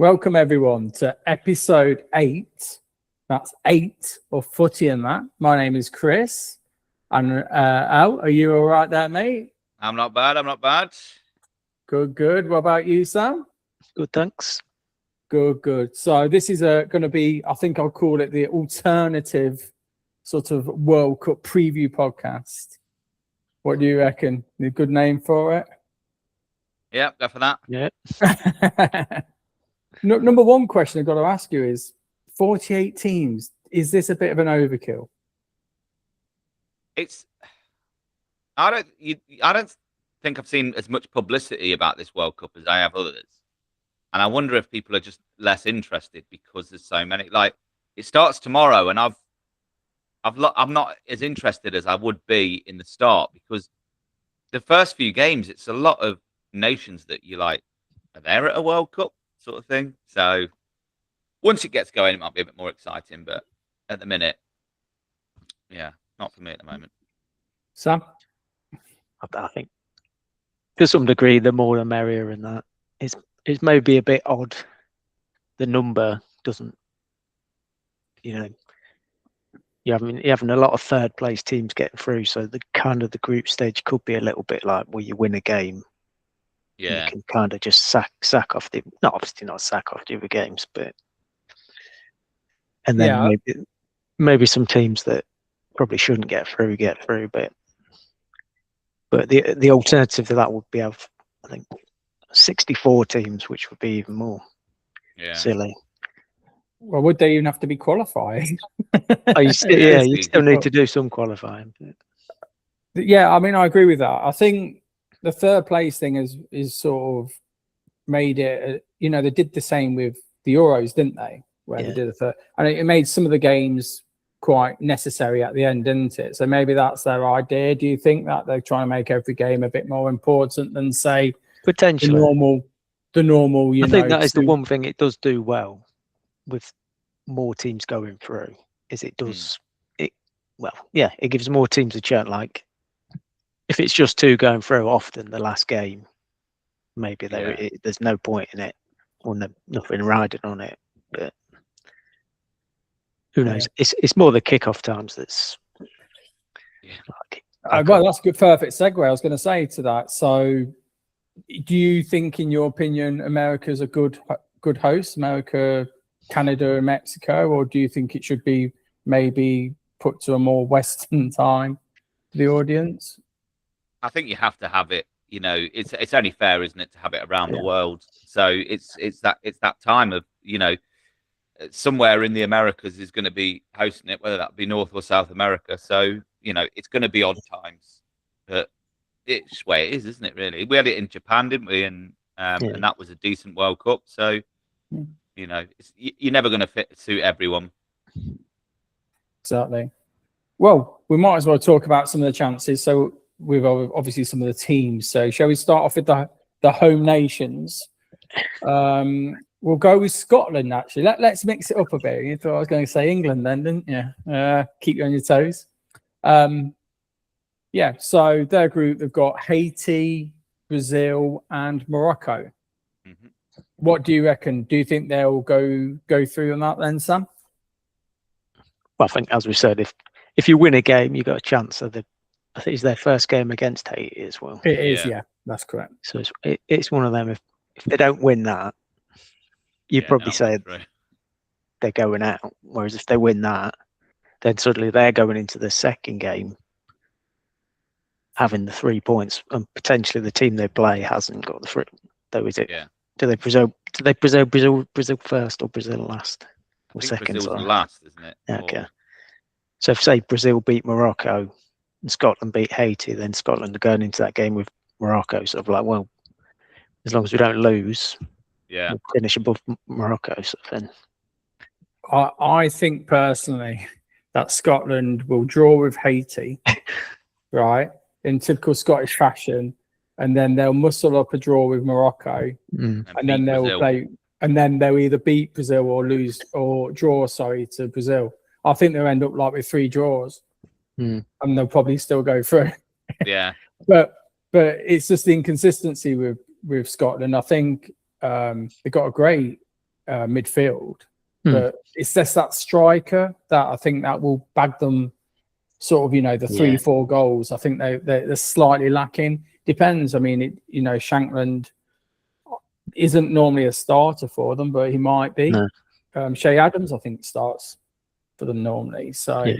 Welcome everyone to episode 8. That's 8 of Footy and That. My name is Chris. And Al, are you all right there, mate? I'm not bad. Good. What about you, Sam? Good, thanks. Good. So this is going to be, I think I'll call it the alternative sort of World Cup preview podcast. What do you reckon? A good name for it? Yeah, go for that. Yeah. Number one question I've got to ask you is 48 teams. Is this a bit of an overkill? I don't think I've seen as much publicity about this World Cup as I have others. And I wonder if people are just less interested because there's so many. Like, it starts tomorrow, and I'm not as interested as I would be in the start, because the first few games, it's a lot of nations that you like are there at a World Cup sort of thing. So once it gets going, it might be a bit more exciting, but at the minute, yeah, not for me at the moment. Sam? I think to some degree, the more the merrier, and that it's maybe a bit odd. The number doesn't, you're having a lot of third place teams getting through, so the group stage could be a little bit like where you win a game. Yeah, you can kind of just sack off not sack off the other games, but and then maybe some teams that probably shouldn't get through, but the alternative to that would be I think 64 teams, which would be even more silly. Well, would they even have to be qualifying? You still need to do some qualifying. Yeah, I mean, I agree with that. I think the third place thing is sort of made it, they did the same with the Euros, didn't they? Where they did the third. And it made some of the games quite necessary at the end, didn't it? So maybe that's their idea. Do you think that they're trying to make every game a bit more important than, say, potentially the normal, I think that is the one thing it does do well with more teams going through, is it does it gives more teams a chance. Like, if it's just two going through often, the last game, maybe there's no point in it, or nothing riding on it. But who knows? It's more the kickoff times that's. Well, that's a good, perfect segue. I was going to say to that. So, do you think, in your opinion, America's a good host? America, Canada, and Mexico, or do you think it should be maybe put to a more Western time for the audience? I think you have to have it. It's only fair, isn't it, to have it around the world? So it's that time of somewhere in the Americas is going to be hosting it, whether that be North or South America. So it's going to be odd times, but it's the way it is, isn't it? Really, we had it in Japan, didn't we? And that was a decent World Cup. So you're never going to suit everyone. Exactly. Well, we might as well talk about some of the chances. So we've obviously some of the teams. So shall we start off with the home nations? We'll go with Scotland, actually. Let's mix it up a bit. You thought I was going to say England then, didn't you? Keep you on your toes. So their group, they've got Haiti, Brazil, and Morocco. Mm-hmm. What do you reckon? Do you think they'll go through on that then, Sam? Well, I think, as we said, if you win a game, you've got a chance of I think it's their first game against Haiti as well. It is, yeah, that's correct. So it's one of them. If they don't win that, you'd probably say they're going out. Whereas if they win that, then suddenly they're going into the second game having the 3 points, and potentially the team they play hasn't got the 3. Though, is it? Yeah. Do they Brazil first or Brazil last or second? Brazil's last, isn't it? Okay. So if, say, Brazil beat Morocco and Scotland beat Haiti, then Scotland are going into that game with Morocco, sort of like, well, as long as we don't lose, we'll finish above Morocco, sort of thing. I think personally that Scotland will draw with Haiti, right, in typical Scottish fashion, and then they'll muscle up a draw with Morocco, and then they'll play, and then they'll either beat Brazil or lose or draw, to Brazil. I think they'll end up like with 3 draws, and they'll probably still go through. Yeah, but it's just the inconsistency with Scotland. I think they got a great midfield. But it's just that striker that I think that will bag them sort of, the 3-4 goals. I think they're slightly lacking. Depends. I mean, Shankland isn't normally a starter for them, but he might be. No. Shea Adams, I think, starts for them normally. So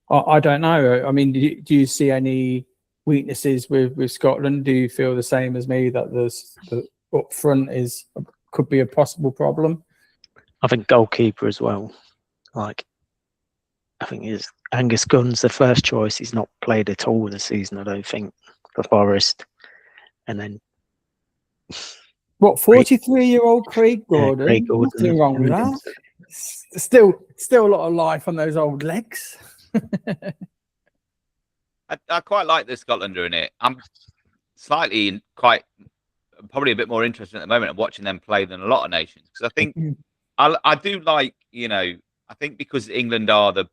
I don't know. I mean, do you see any weaknesses with Scotland? Do you feel the same as me that the up front could be a possible problem? I think goalkeeper as well. Like, I think Angus Gunn's the first choice. He's not played at all this season, I don't think, for Forest. And then 43-year-old Craig Gordon? Craig Gordon. Nothing wrong with that. Still a lot of life on those old legs. I quite like the Scotlander in it. I'm probably a bit more interested at the moment in watching them play than a lot of nations, because I think I do like, I think because England are the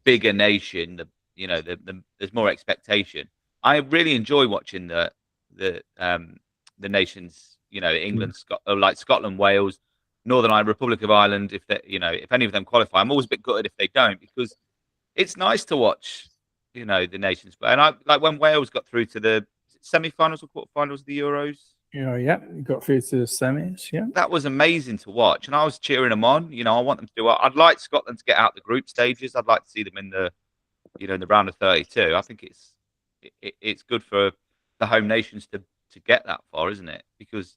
bigger nation, there's more expectation. I really enjoy watching the nations, England, like Scotland, Wales, Northern Ireland, Republic of Ireland. If any of them qualify, I'm always a bit gutted if they don't, because it's nice to watch, the nations play. And I like when Wales got through to the semi-finals or quarterfinals of the Euros. You got through to the semis. Yeah, that was amazing to watch, and I was cheering them on. I want them to do well. I'd like Scotland to get out the group stages. I'd like to see them in the, in the round of 32. I think it's good for the home nations to get that far, isn't it? Because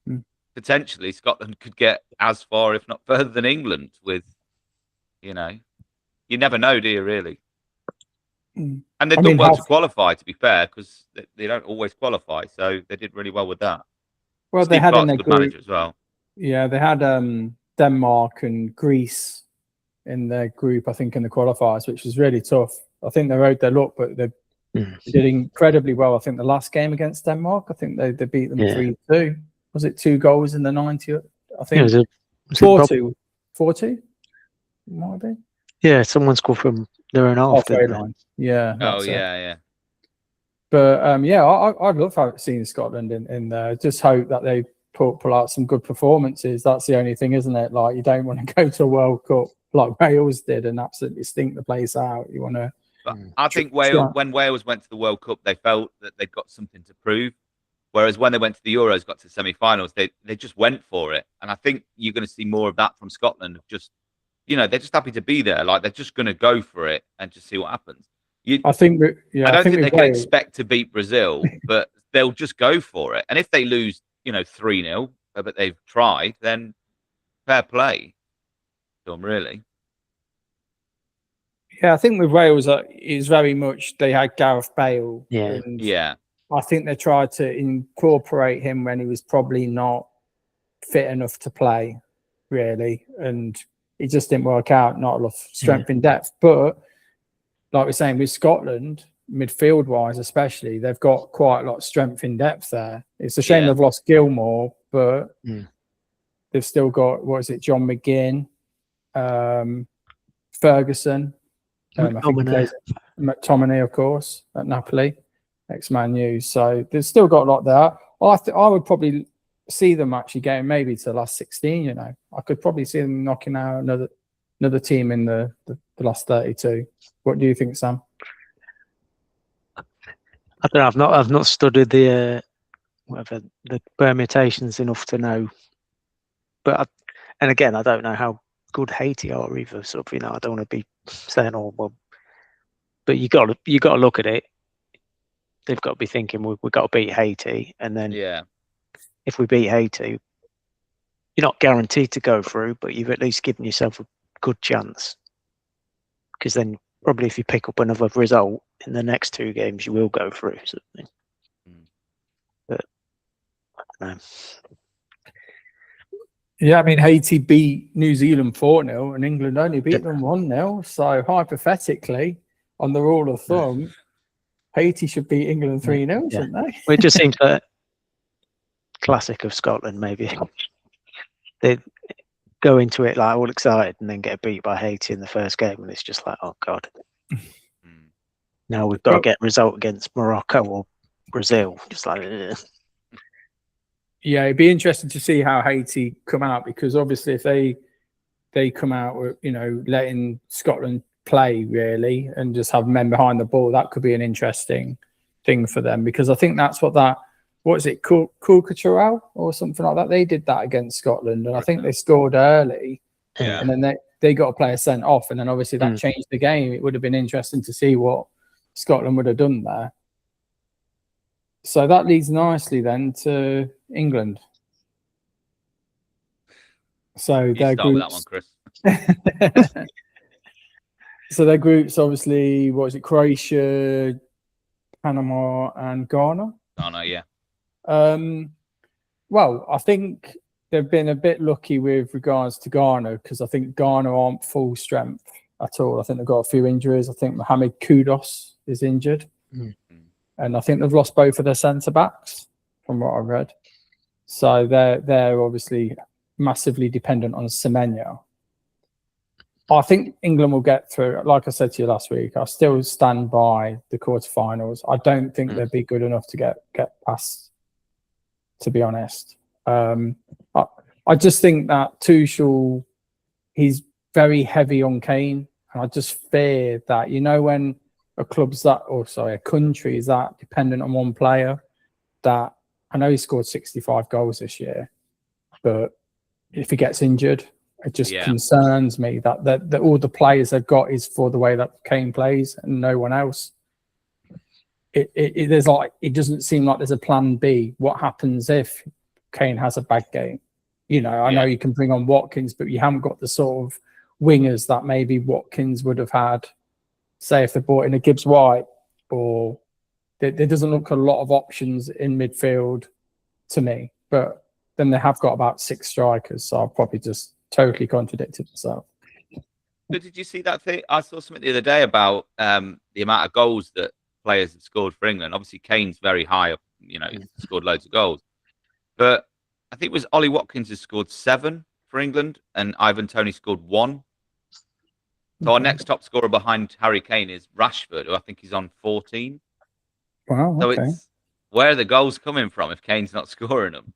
potentially Scotland could get as far, if not further, than England. With, you never know, do you? Really. And they've done well to qualify, to be fair, because they don't always qualify. So they did really well with that. Well, Steve they had Clark's in a their good manager group as well. Yeah, they had Denmark and Greece in their group, I think, in the qualifiers, which was really tough. I think they rode their luck, but they did incredibly well. I think the last game against Denmark, I think they beat them 3-2. Was it 2 goals in the 90th? I think 4-2. 4-2? Might have been. Yeah, someone scored from their own half. Halfway line. Yeah. Oh, yeah. But I'd love seeing Scotland in there. Just hope that they pull out some good performances. That's the only thing, isn't it? Like, you don't want to go to a World Cup like Wales did and absolutely stink the place out. You want to. But I think when Wales went to the World Cup, they felt that they'd got something to prove. Whereas when they went to the Euros, got to the semi-finals, they just went for it. And I think you're going to see more of that from Scotland. Just, they're just happy to be there. Like, they're just going to go for it and just see what happens. I don't think they can expect to beat Brazil, but they'll just go for it. And if they lose, 3-0, but they've tried, then fair play to them, really. Yeah, I think with Wales, is very much they had Gareth Bale. Yeah. I think they tried to incorporate him when he was probably not fit enough to play, really, and it just didn't work out. Not enough strength in depth, but like we're saying with Scotland, midfield-wise especially, they've got quite a lot of strength in depth there. It's a shame they've lost Gilmore, but they've still got, John McGinn, Ferguson, McTominay, of course, at Napoli, ex-Man U. So they've still got a lot there. I would probably see them actually getting maybe to the last 16, I could probably see them knocking out another team in the last 32. What do you think, Sam? I don't know. I've not studied the permutations enough to know. But and again, I don't know how good Haiti are either. So I don't want to be saying, "Oh well," but you got to look at it. They've got to be thinking we've got to beat Haiti, and then if we beat Haiti, you're not guaranteed to go through, but you've at least given yourself a good chance. Because then probably if you pick up another result in the next 2 games, you will go through something. But I don't know. Yeah, I mean, Haiti beat New Zealand 4-0 and England only beat them 1-0. So hypothetically, on the rule of thumb, Haiti should beat England 3-0, shouldn't they? Well, it just seems that classic of Scotland, maybe. They go into it like all excited and then get beat by Haiti in the first game, and it's just like, oh God. Now we've got to get a result against Morocco or Brazil. Just like, Yeah, it'd be interesting to see how Haiti come out, because obviously if they come out with, letting Scotland play really and just have men behind the ball, that could be an interesting thing for them, because I think that's what is it, Kulkatrell or something like that? They did that against Scotland, and I think they scored early, Yeah. and then they got a player sent off, and then obviously that changed the game. It would have been interesting to see what Scotland would have done there. So that leads nicely then to England. So You their start with that one, groups. Chris. So their groups, obviously, what is it? Croatia, Panama, and Ghana. Ghana, yeah. Well, I think they've been a bit lucky with regards to Ghana, because I think Ghana aren't full strength at all. I think they've got a few injuries. I think Mohamed Kudus is injured. And I think they've lost both of their centre backs, from what I read. So they're obviously massively dependent on Semenya. I think England will get through. Like I said to you last week, I still stand by the quarterfinals. I don't think they'd be good enough to get past, to be honest. I just think that Tuchel, he's very heavy on Kane, and I just fear that, when a country is that dependent on one player, that I know he scored 65 goals this year, but if he gets injured, it just concerns me that all the players they've got is for the way that Kane plays and no one else. It doesn't seem like there's a plan B. What happens if Kane has a bad game? I know you can bring on Watkins, but you haven't got the sort of wingers that maybe Watkins would have had, say, if they brought in a Gibbs White, or there doesn't look a lot of options in midfield to me. But then they have got about 6 strikers, so I've probably just totally contradicted myself. But did you see that thing? I saw something the other day about the amount of goals that players have scored for England. Obviously, Kane's very high up, he's scored loads of goals. But I think it was Ollie Watkins has scored 7 for England, and Ivan Toney scored 1. So our next top scorer behind Harry Kane is Rashford, who I think is on 14. Wow. So Okay. where are the goals coming from if Kane's not scoring them?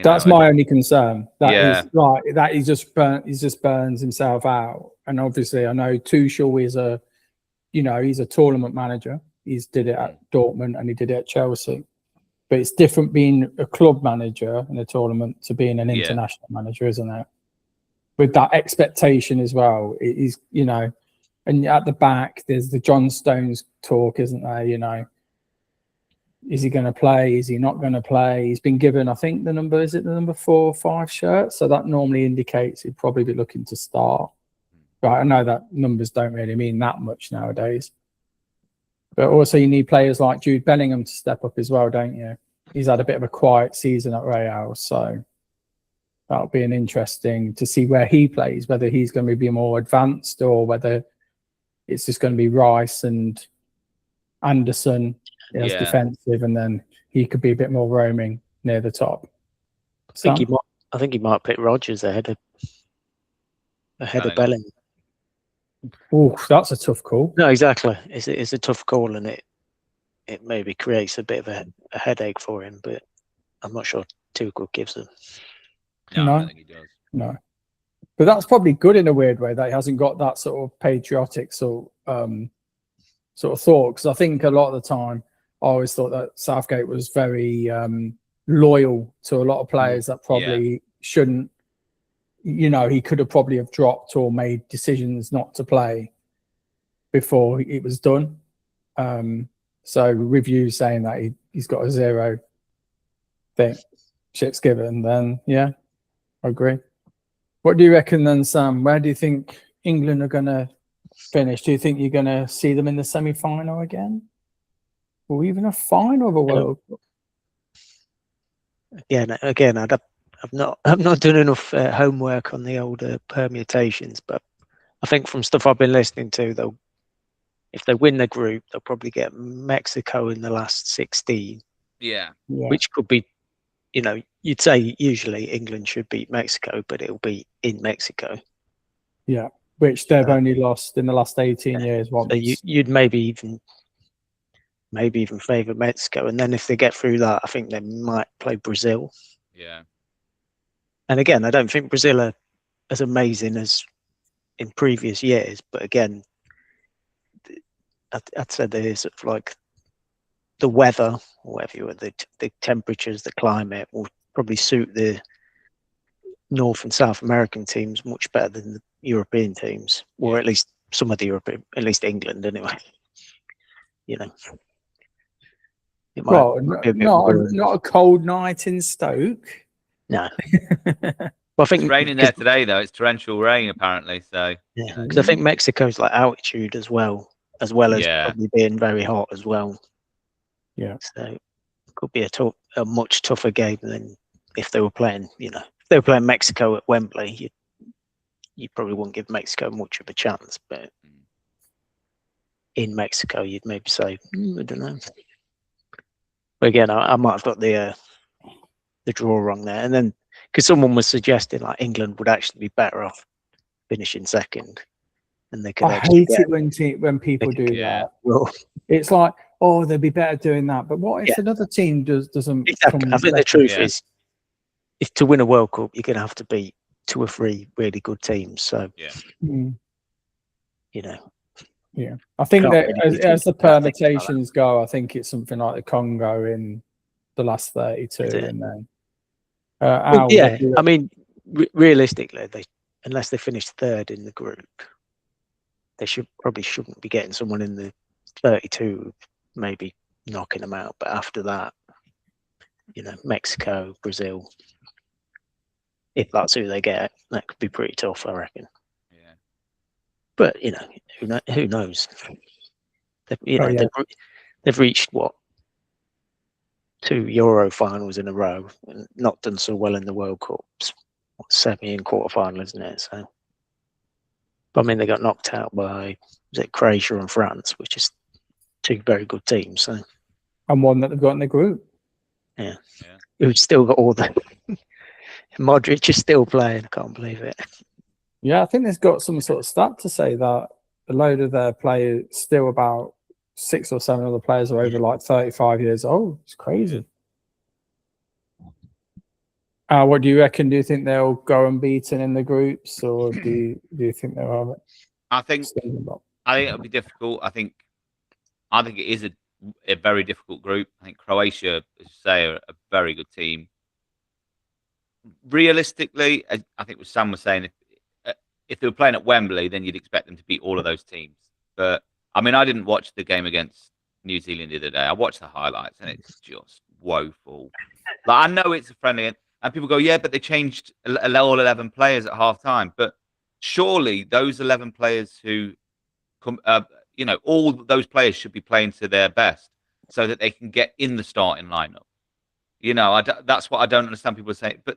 That's my only concern. Is right. That he just burns himself out. And obviously, I know Tuchel is he's a tournament manager. He's did it at Dortmund and he did it at Chelsea. But it's different being a club manager in a tournament to being an international manager, isn't it? With that expectation as well. It is, and at the back, there's the John Stones talk, isn't there? Is he going to play? Is he not going to play? He's been given, I think, the number 4 or 5 shirt? So that normally indicates he'd probably be looking to start. Right, I know that numbers don't really mean that much nowadays. But also you need players like Jude Bellingham to step up as well, don't you? He's had a bit of a quiet season at Real, so that'll be an interesting to see where he plays, whether he's going to be more advanced or whether it's just going to be Rice and Anderson as defensive, and then he could be a bit more roaming near the top. I think he might pick Rodgers ahead of Bellingham. Oh, that's a tough call. No, exactly. It's a tough call, and it maybe creates a bit of a headache for him. But I'm not sure Tuchel gives him. No, I don't think he does. No, but that's probably good in a weird way that he hasn't got that sort of patriotic sort of thought. Because I think a lot of the time, I always thought that Southgate was very loyal to a lot of players that probably shouldn't. He could have probably have dropped or made decisions not to play before it was done. So with you saying that he's got a 0 thing, shit's given, then I agree. What do you reckon then, Sam? Where do you think England are going to finish? Do you think you're going to see them in the semi-final again? Or even a final of a World Cup? Again, I've not done enough homework on the older permutations, but I think from stuff I've been listening to, if they win the group, they'll probably get Mexico in the last 16. Yeah. Which could be, you'd say usually England should beat Mexico, but it'll be in Mexico. Yeah, which they've only lost in the last 18 years. So you'd maybe even maybe even favour Mexico. And then if they get through that, I think they might play Brazil. Yeah. And again, I don't think Brazil are as amazing as in previous years. But again, I'd say there is sort of like the weather, or whatever you want, the temperatures, the climate will probably suit the North and South American teams much better than the European teams, or Yeah. at least some of the European, at least England anyway. You know, it might Well, be a bit boring. not a cold night in Stoke. No. Well, I think It's raining there today, though. It's torrential rain, apparently. So, yeah, because I think Mexico's like altitude as well as Yeah. probably being very hot as well. Yeah. So it could be a much tougher game than if they were playing. You know, if they were playing Mexico at Wembley, you probably wouldn't give Mexico much of a chance. But in Mexico, you'd maybe say, I don't know. But again, I might have got the draw wrong there. And then because someone was suggesting like England would actually be better off finishing second, and they could. I hate it when people do Yeah. that. Well, It's like, oh, they'd be better doing that. But what if Yeah. another team doesn't? exactly. come I think the second? truth Yeah. is, if to win a World Cup, you're going to have to beat 2 or 3 really good teams. So Yeah. Mm, you know, yeah, I think Can't that really be as the thinking about things like that. permutations go, I think it's something like the Congo in the last 32, Is it? and then Well, our yeah. I mean, realistically, unless they finish third in the group, they shouldn't be getting someone in the 32, maybe knocking them out. But after that, you know, Mexico, Brazil, if that's who they get, that could be pretty tough, I reckon. Yeah. But you know, who knows? yeah. They've reached what 2 Euro finals in a row and not done so well in the World Cups. Semi and quarter final, isn't it? So, but I mean, they got knocked out by was it Croatia and France, which is 2 very good teams. So, And one that they've got in the group. yeah. Yeah. We've still got all the Modric is still playing. I can't believe it. Yeah, I think there's got some sort of stat to say that a load of their players, still about 6 or 7 of the players are over like 35 years old. It's crazy. What do you reckon? Do you think they'll go unbeaten in the groups, or do you think they'll have it? I think it'll be difficult. I think it is a very difficult group. I think Croatia, as you say, are a very good team. Realistically, I think what Sam was saying, if they were playing at Wembley, then you'd expect them to beat all of those teams. But I mean, I didn't watch the game against New Zealand the other day. I watched the highlights, and it's just woeful. Like, I know it's a friendly, and people go, yeah, but they changed all 11 players at half time. But surely those 11 players who come, you know, all those players should be playing to their best so that they can get in the starting lineup. You know, that's what I don't understand. People say, but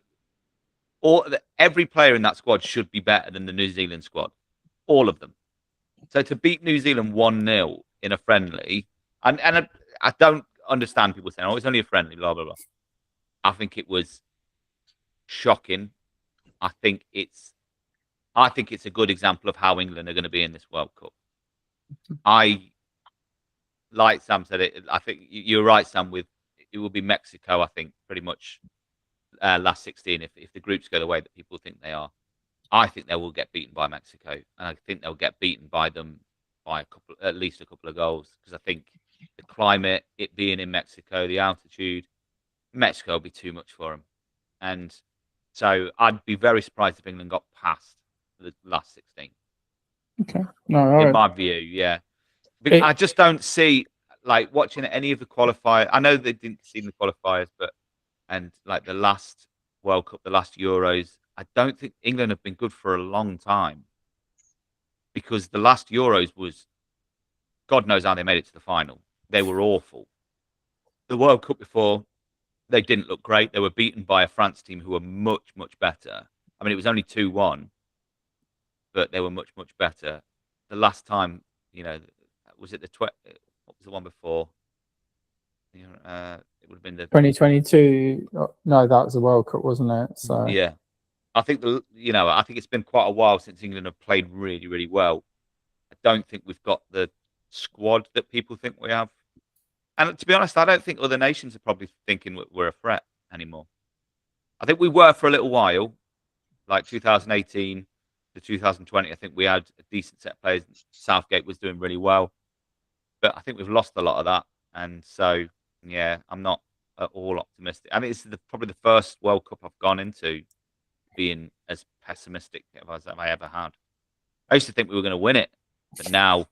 every player in that squad should be better than the New Zealand squad, all of them. So to beat New Zealand 1-0 in a friendly, and I don't understand people saying, "Oh, it's only a friendly," blah blah blah. I think it was shocking. I think it's a good example of how England are going to be in this World Cup. Like Sam said, I think you're right, Sam. With it will be Mexico. I think pretty much last 16. If the groups go the way that people think they are, I think they will get beaten by Mexico, and I think they'll get beaten by them by at least a couple of goals, because I think the climate, it being in Mexico, the altitude, Mexico will be too much for them, and so I'd be very surprised if England got past the last 16. Okay, no, in my view, yeah. I just don't see, like, watching any of the qualifiers. I know they didn't see the qualifiers, and like the last World Cup, the last Euros, I don't think England have been good for a long time, because the last Euros was, God knows how they made it to the final. They were awful. The World Cup before, they didn't look great. They were beaten by a France team who were much, much better. I mean, it was only 2-1, but they were much, much better. The last time, you know, was it what was the one before? You know, it would have been the 2022. No, that was the World Cup, wasn't it? So yeah, I think I think it's been quite a while since England have played really, really well. I don't think we've got the squad that people think we have. And to be honest, I don't think other nations are probably thinking we're a threat anymore. I think we were for a little while, like 2018 to 2020. I think we had a decent set of players. Southgate was doing really well, but I think we've lost a lot of that. And so, yeah, I'm not at all optimistic. I mean, it's probably the first World Cup I've gone into being as pessimistic as I ever had. I used to think we were going to win it, but now,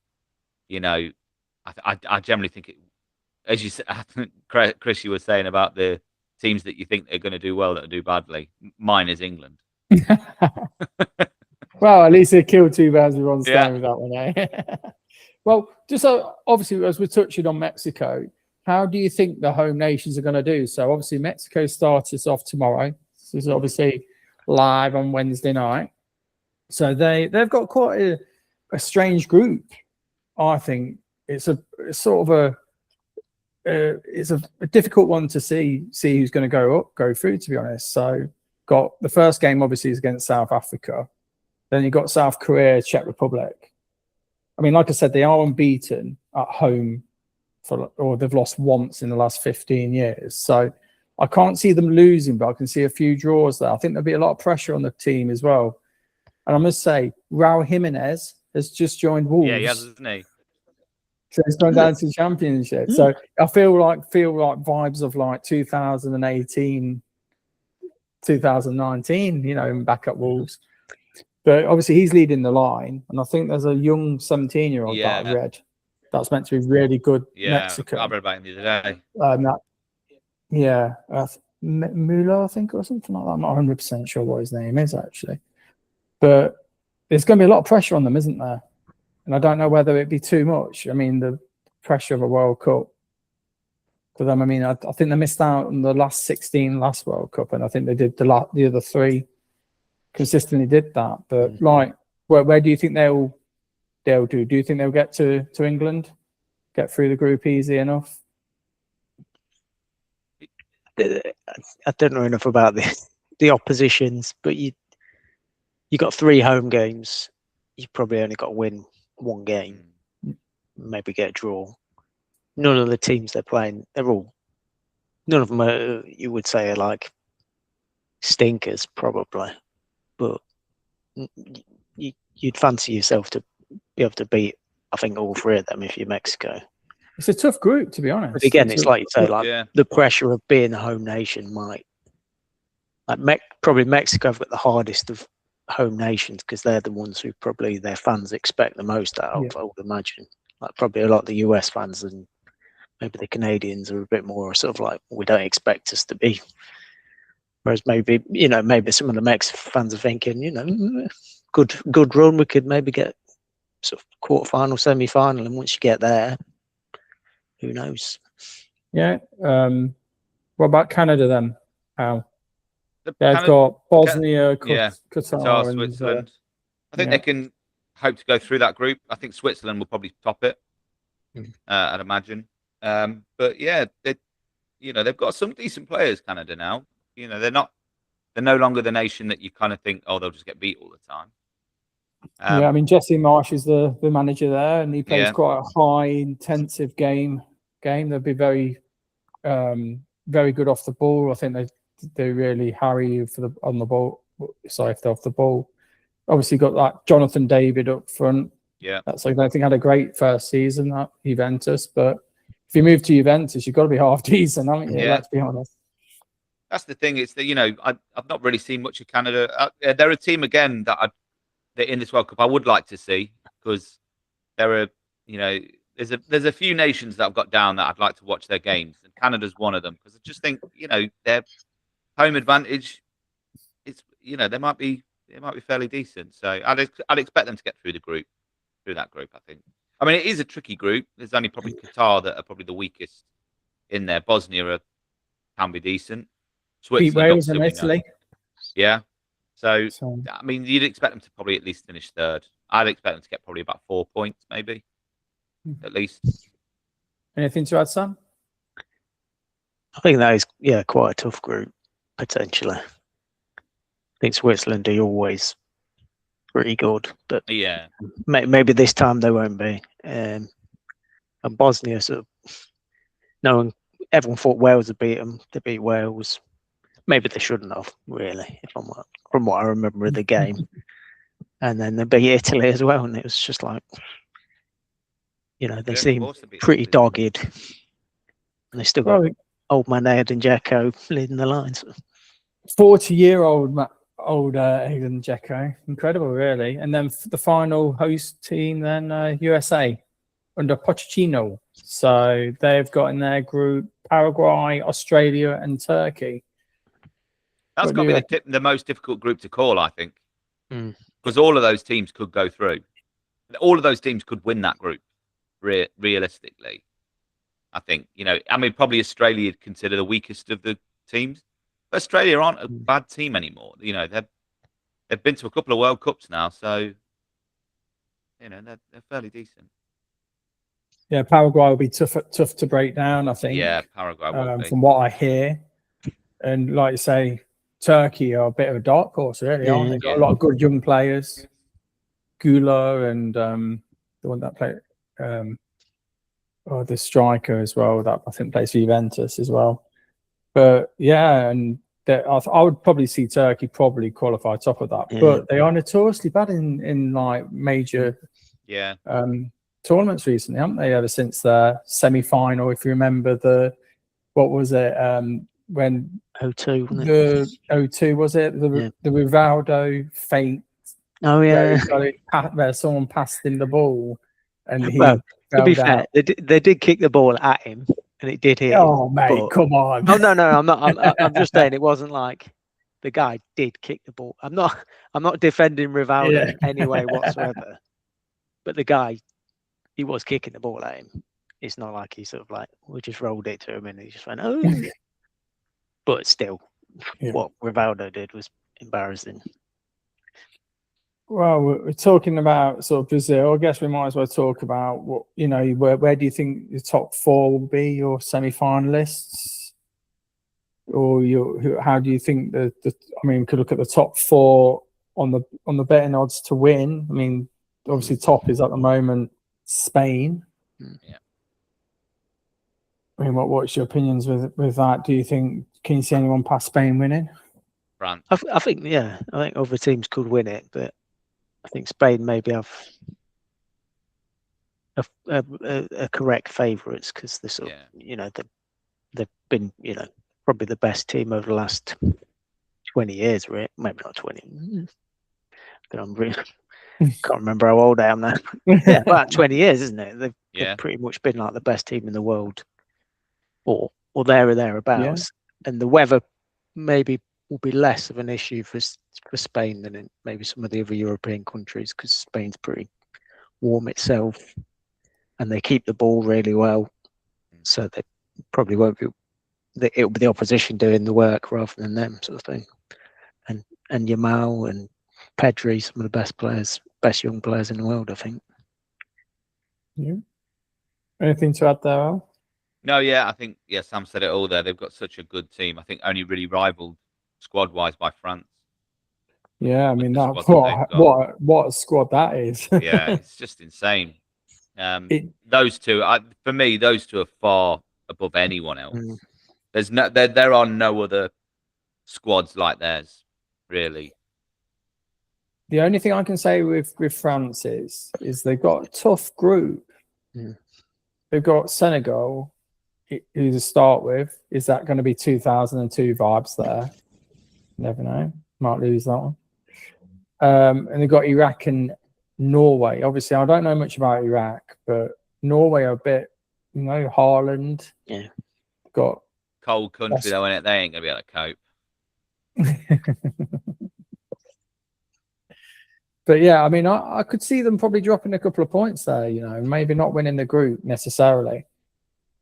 I generally think it. As you said, Chris, you were saying about the teams that you think they're going to do well that do badly. Mine is England. Well, at least they killed two birds with one stone Yeah. with that one, eh? Well, just obviously, as we're touching on Mexico, how do you think the home nations are going to do? So, obviously, Mexico starts us off tomorrow. This is obviously live on Wednesday night. So they've got quite a strange group. I think it's sort of it's a difficult one to see who's going to go through. To be honest, so got the first game obviously is against South Africa. Then you got South Korea, Czech Republic. I mean, like I said, they are unbeaten at home, or they've lost once in the last 15 years. So I can't see them losing, but I can see a few draws there. I think there'll be a lot of pressure on the team as well. And I must say, Raul Jimenez has just joined Wolves. Yeah, he has, isn't he? So he's gone down to the Championship. So I feel like vibes of like 2018, 2019, back at Wolves. But obviously he's leading the line, and I think there's a young 17-year-old that I read that's meant to be really good. Mexican. I read about him the other day. Mula, I think, or something like that. I'm not 100% sure what his name is actually, but there's going to be a lot of pressure on them, isn't there? And I don't know whether it'd be too much. I mean, the pressure of a World Cup for them. I mean, I think they missed out on the last 16 last World Cup, and I think they did the other three consistently did that. But like, where do you think they'll do? Do you think they'll get to England, get through the group easy enough? I don't know enough about the oppositions, but you got 3 home games. You probably only got to win one game, maybe get a draw. None of the teams they're playing, none of them are, you would say, are like stinkers, probably. But you'd fancy yourself to be able to beat, I think, all 3 of them if you're Mexico. It's a tough group, to be honest. But again, it's like you say, like the pressure of being a home nation might, probably Mexico have got the hardest of home nations because they're the ones who probably their fans expect the most out of, I would imagine. Like probably a lot of the US fans and maybe the Canadians are a bit more sort of like, we don't expect us to be. Whereas maybe, maybe some of the Mexican fans are thinking, good run, we could maybe get sort of quarterfinal, semi-final, and once you get there, who knows? Yeah. What about Canada then? How? They've got Bosnia, Qatar, and Switzerland. I think they can hope to go through that group. I think Switzerland will probably top it. I'd imagine. But yeah, they've got some decent players. Canada now. They're no longer the nation that you kind of think, oh, they'll just get beat all the time. I mean, Jesse Marsh is the manager there, and he plays quite a high intensive game. They'll be very, very good off the ball. I think they really harry you on the ball. Sorry, if they're off the ball. Obviously, got that Jonathan David up front. Yeah, that's like, I think had a great first season at Juventus. But if you move to Juventus, you've got to be half decent, haven't you? Let's be honest. That's the thing. It's that I've not really seen much of Canada. They're a team again that in this World Cup I would like to see, because there are there's a few nations that I've got down that I'd like to watch their games, and Canada's one of them, because I just think their home advantage, it's they might be fairly decent. So I'd expect them to get through that group. I think. I mean, it is a tricky group. There's only probably Qatar that are probably the weakest in there. Bosnia can be decent. Beat Wales and Italy. Yeah. So I mean, you'd expect them to probably at least finish third. I'd expect them to get probably about 4 points, maybe, at least. Anything to add, Sam? I think that is quite a tough group potentially. I think Switzerland are always pretty good, but maybe this time they won't be. And Bosnia sort of everyone thought Wales would beat them. They beat Wales. Maybe they shouldn't have, really, from what I remember of the game. And then they beat Italy as well, and it was just like, they Yeah, of seemed course they beat pretty Italy. dogged, and they still got Well, old man Ed and Dzeko leading the lines. 40-year-old Aiden Dzeko, incredible, really. And then the final host team, then USA under Pochettino. So they've got in their group Paraguay, Australia, and Turkey. That's What got do to you be the most difficult group to call, I think, Mm. because all of those teams could go through. All of those teams could win that group, realistically. I think, probably Australia you'd consider the weakest of the teams. But Australia aren't a bad team anymore. They've been to a couple of World Cups now, so they're fairly decent. Yeah, Paraguay will be tough to break down, I think. Yeah, Paraguay will be. From what I hear. And like you say, Turkey are a bit of a dark horse, really, aren't they? Got a lot of good young players. Gula and the one that played, the striker as well, that I think plays for Juventus as well. But yeah, and I would probably see Turkey probably qualify top of that. Yeah. But they are notoriously bad in like major tournaments recently, haven't they? Ever since their semi-final, if you remember what was it? When 0-2, wasn't the 0-2 was it? The Rivaldo feint. Oh yeah, where someone passed him the ball, and he. Well, to be fair, they did kick the ball at him, and it did hit. Oh mate, come on! Oh no, I'm not. I'm just saying it wasn't like the guy did kick the ball. I'm not defending Rivaldo in any way whatsoever. But the guy, he was kicking the ball at him. It's not like he sort of like we just rolled it to him and he just went oh. But still, what Rivaldo did was embarrassing. Well, we're talking about sort of Brazil. I guess we might as well talk about what where do you think the top four will be your semi-finalists, or how do you think we could look at the top four on the betting odds to win. I mean, obviously top is at the moment Spain. Yeah. I mean, what's your opinions with that? Do you think can you see anyone past Spain winning? France. I think other teams could win it, but I think Spain maybe have a correct favourites because they're sort of, they've been probably the best team over the last 20 years, right? Maybe not 20. But I'm really can't remember how old I am now. Yeah, about 20 years, isn't it? They've pretty much been like the best team in the world, or there or thereabouts. Yeah. And the weather maybe will be less of an issue for Spain than in maybe some of the other European countries because Spain's pretty warm itself and they keep the ball really well. So they probably won't be, it'll be the opposition doing the work rather than them sort of thing. And Yamal and Pedri, some of the best young players in the world, I think. Yeah. Anything to add there, Al? No, I think Sam said it all there. They've got such a good team. I think only really rivaled squad-wise by France. Yeah, I mean what a squad that is. Yeah, it's just insane. Those two, for me, those two are far above anyone else. There are no other squads like theirs, really. The only thing I can say with France is they've got a tough group. Yeah. They've got Senegal, who to start with. Is that going to be 2002 vibes there? Never know. Might lose that one. And they've got Iraq and Norway. Obviously, I don't know much about Iraq, but Norway are a bit, Haaland. Yeah. Got cold country though, innit? They ain't going to be able to cope. But yeah, I mean, I could see them probably dropping a couple of points there, maybe not winning the group necessarily.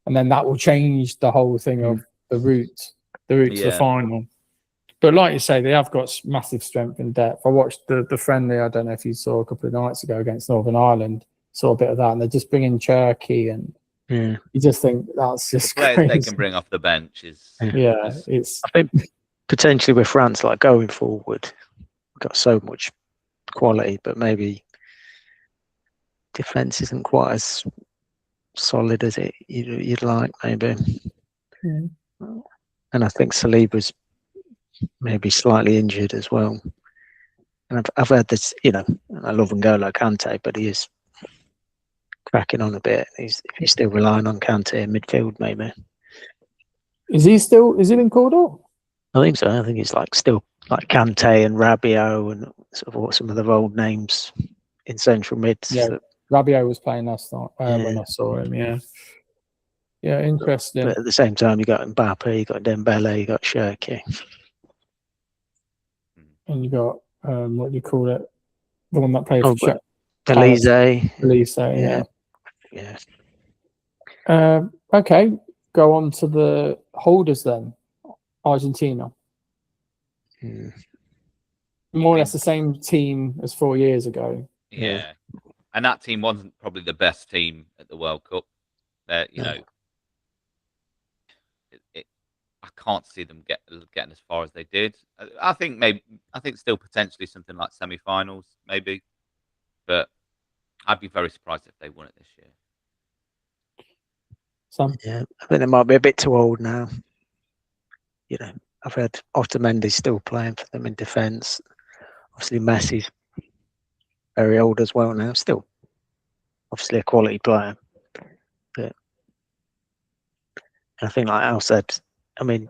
And then that will change the whole thing of the route to the final. But like you say, they have got massive strength and depth. I watched the friendly, I don't know if you saw a couple of nights ago against Northern Ireland, saw a bit of that, and they're just bringing Turkey, and you just think that's just the players crazy. They can bring off the bench is it's. I think potentially with France, like going forward, we've got so much quality, but maybe defense isn't quite as solid as you'd like, maybe. Mm. And I think Saliba's maybe slightly injured as well. And I've heard this, I love N'Golo Kante, but he is cracking on a bit. He's still relying on Kante in midfield, maybe. Is he been called up? I think so. I think he's still like Kante and Rabiot and sort of some of the old names in central mids. Yeah, Rabiot was playing last night when Yeah. I saw him. Yeah, yeah, interesting. But at the same time, you got Mbappe, you got Dembele, you got Cherki. And you got what do you call it? The one that played for Elise. Elise, yeah. Okay, go on to the holders then. Argentina. More or less the same team as 4 years ago. Yeah. And that team wasn't probably the best team at the World Cup. You know, I can't see them getting as far as they did. I think still potentially something like semi-finals, maybe. But I'd be very surprised if they won it this year. Yeah, I think they might be a bit too old now. I've heard Otamendi's still playing for them in defence. Obviously, Messi's very old as well now. Still, obviously, a quality player. But I think, like Al said, I mean,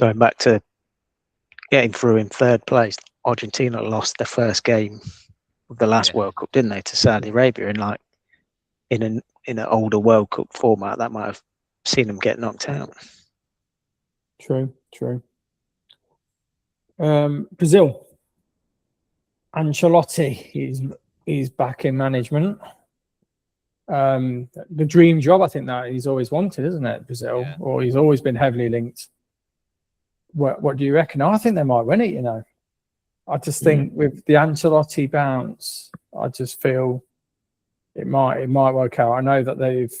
going back to getting through in third place, Argentina lost their first game of the last World Cup, didn't they, to Saudi Arabia? And in an older World Cup format, that might have seen them get knocked out. True. Brazil. Ancelotti is back in management. The dream job, I think, that he's always wanted, isn't it, Brazil? Yeah. Or he's always been heavily linked. What do you reckon? I think they might win it, I just think with the Ancelotti bounce, I just feel it might work out. I know that they've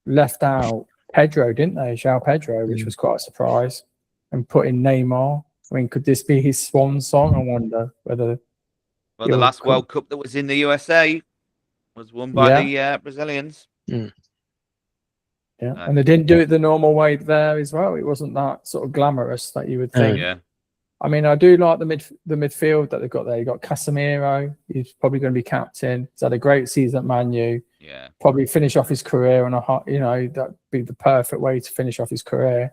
left out Pedro, didn't they? João Pedro, which was quite a surprise, and put in Neymar. I mean, could this be his swan song? I wonder whether. Well, the last World Cup that was in the USA was won by the Brazilians. Yeah, and they didn't do it the normal way there as well. It wasn't that sort of glamorous that you would think. Yeah. I mean, I do like the midfield that they've got there. You got Casemiro. He's probably going to be captain. He's had a great season at Man U. Yeah. Probably finish off his career on that'd be the perfect way to finish off his career.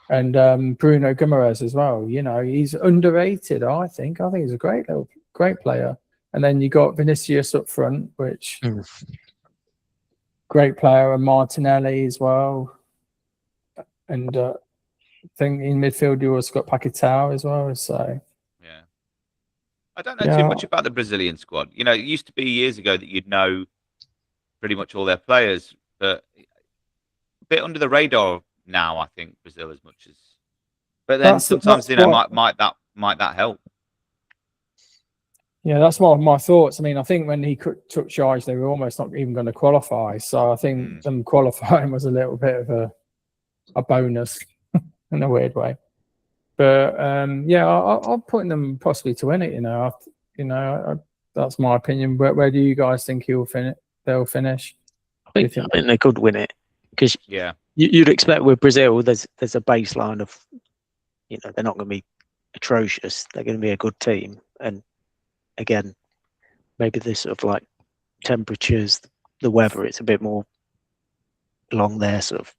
And Bruno Guimaraes as well. He's underrated. I think he's a great player. And then you got Vinicius up front, which great player, and Martinelli as well. And I think in midfield you also got Paquetá as well. So I don't know too much about the Brazilian squad. It used to be years ago that you'd know pretty much all their players, but a bit under the radar now. I think Brazil as much as, but then sometimes might that help. Yeah, that's my thoughts. I mean, I think when he took charge, they were almost not even going to qualify. So I think them qualifying was a little bit of a bonus in a weird way. But I'm putting them possibly to win it. That's my opinion. Where do you guys think they'll finish? I think they could win it because you'd expect with Brazil, there's a baseline of, they're not going to be atrocious. They're going to be a good team, and again, maybe this sort of like temperatures, the weather, it's a bit more along their sort of,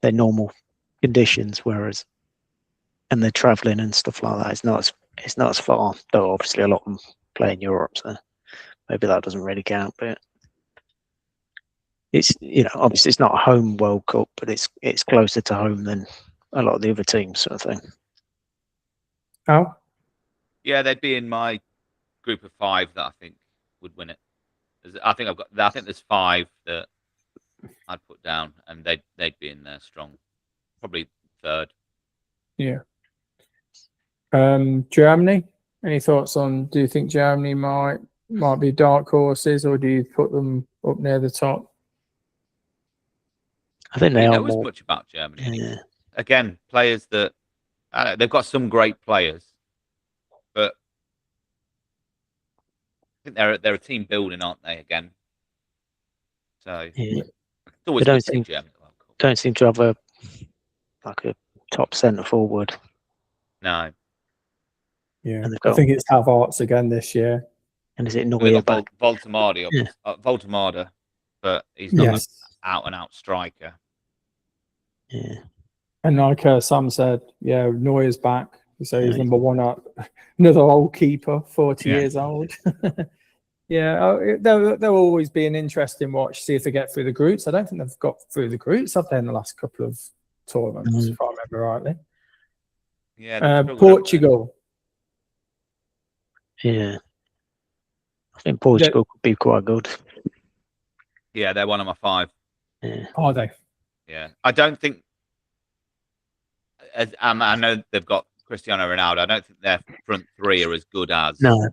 their normal conditions, whereas, and they're traveling and stuff like that. It's not as far, though obviously a lot of them play in Europe, so maybe that doesn't really count, but it's, obviously it's not a home World Cup, but it's closer to home than a lot of the other teams, sort of thing. Oh? Yeah, they'd be in my group of 5 that I think would win it. I think there's 5 that I'd put down, and they'd be in there strong. Probably third. Yeah. Germany. Any thoughts on? Do you think Germany might be dark horses, or do you put them up near the top? I think they know as much about Germany. Yeah. Again, players that they've got some great players. But I think they're a team building, aren't they? Again, So Yeah. it's always They don't good to see seem- Germany at the World Cup. Don't seem to have a top centre forward, No. Yeah, and they've I got think it's Havertz again this year. and is it They've Neuer got back? Voltemade, Yeah. Voltemade, but he's not Yes, an out-and-out striker. Yeah. and like Sam said, yeah, Neuer's back, so he's Yeah. number one up. Another old keeper, 40 Yeah. years old. Yeah, they'll always be an interesting watch. See if they get through the groups. I don't think they've got through the groups, have they, in the last couple of tournaments, if I remember rightly. Yeah, they've struggled, haven't they? Portugal. Yeah. I think Portugal could be quite good. Yeah, they're one of my 5. Yeah. Are they? Yeah, I don't think. I know they've got Cristiano Ronaldo. I don't think their front 3 are as good as No.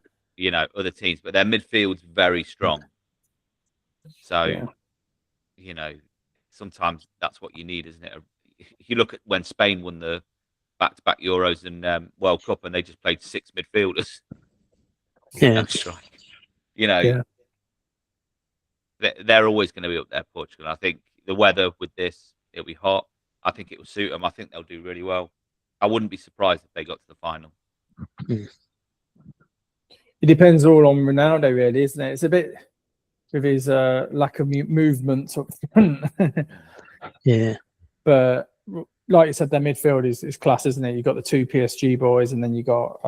other teams, but their midfield's very strong. So, Yeah. sometimes that's what you need, isn't it? If you look at when Spain won the back-to-back Euros and World Cup, and they just played 6 midfielders. Yeah. No strike. Yeah. They're always going to be up there, Portugal. I think the weather with this, it'll be hot. I think it will suit them. I think they'll do really well. I wouldn't be surprised if they got to the final. It depends all on Ronaldo, really, isn't it? It's a bit with his lack of movement up front. Yeah. But like you said, their midfield is class, isn't it? You've got the 2 PSG boys, and then you got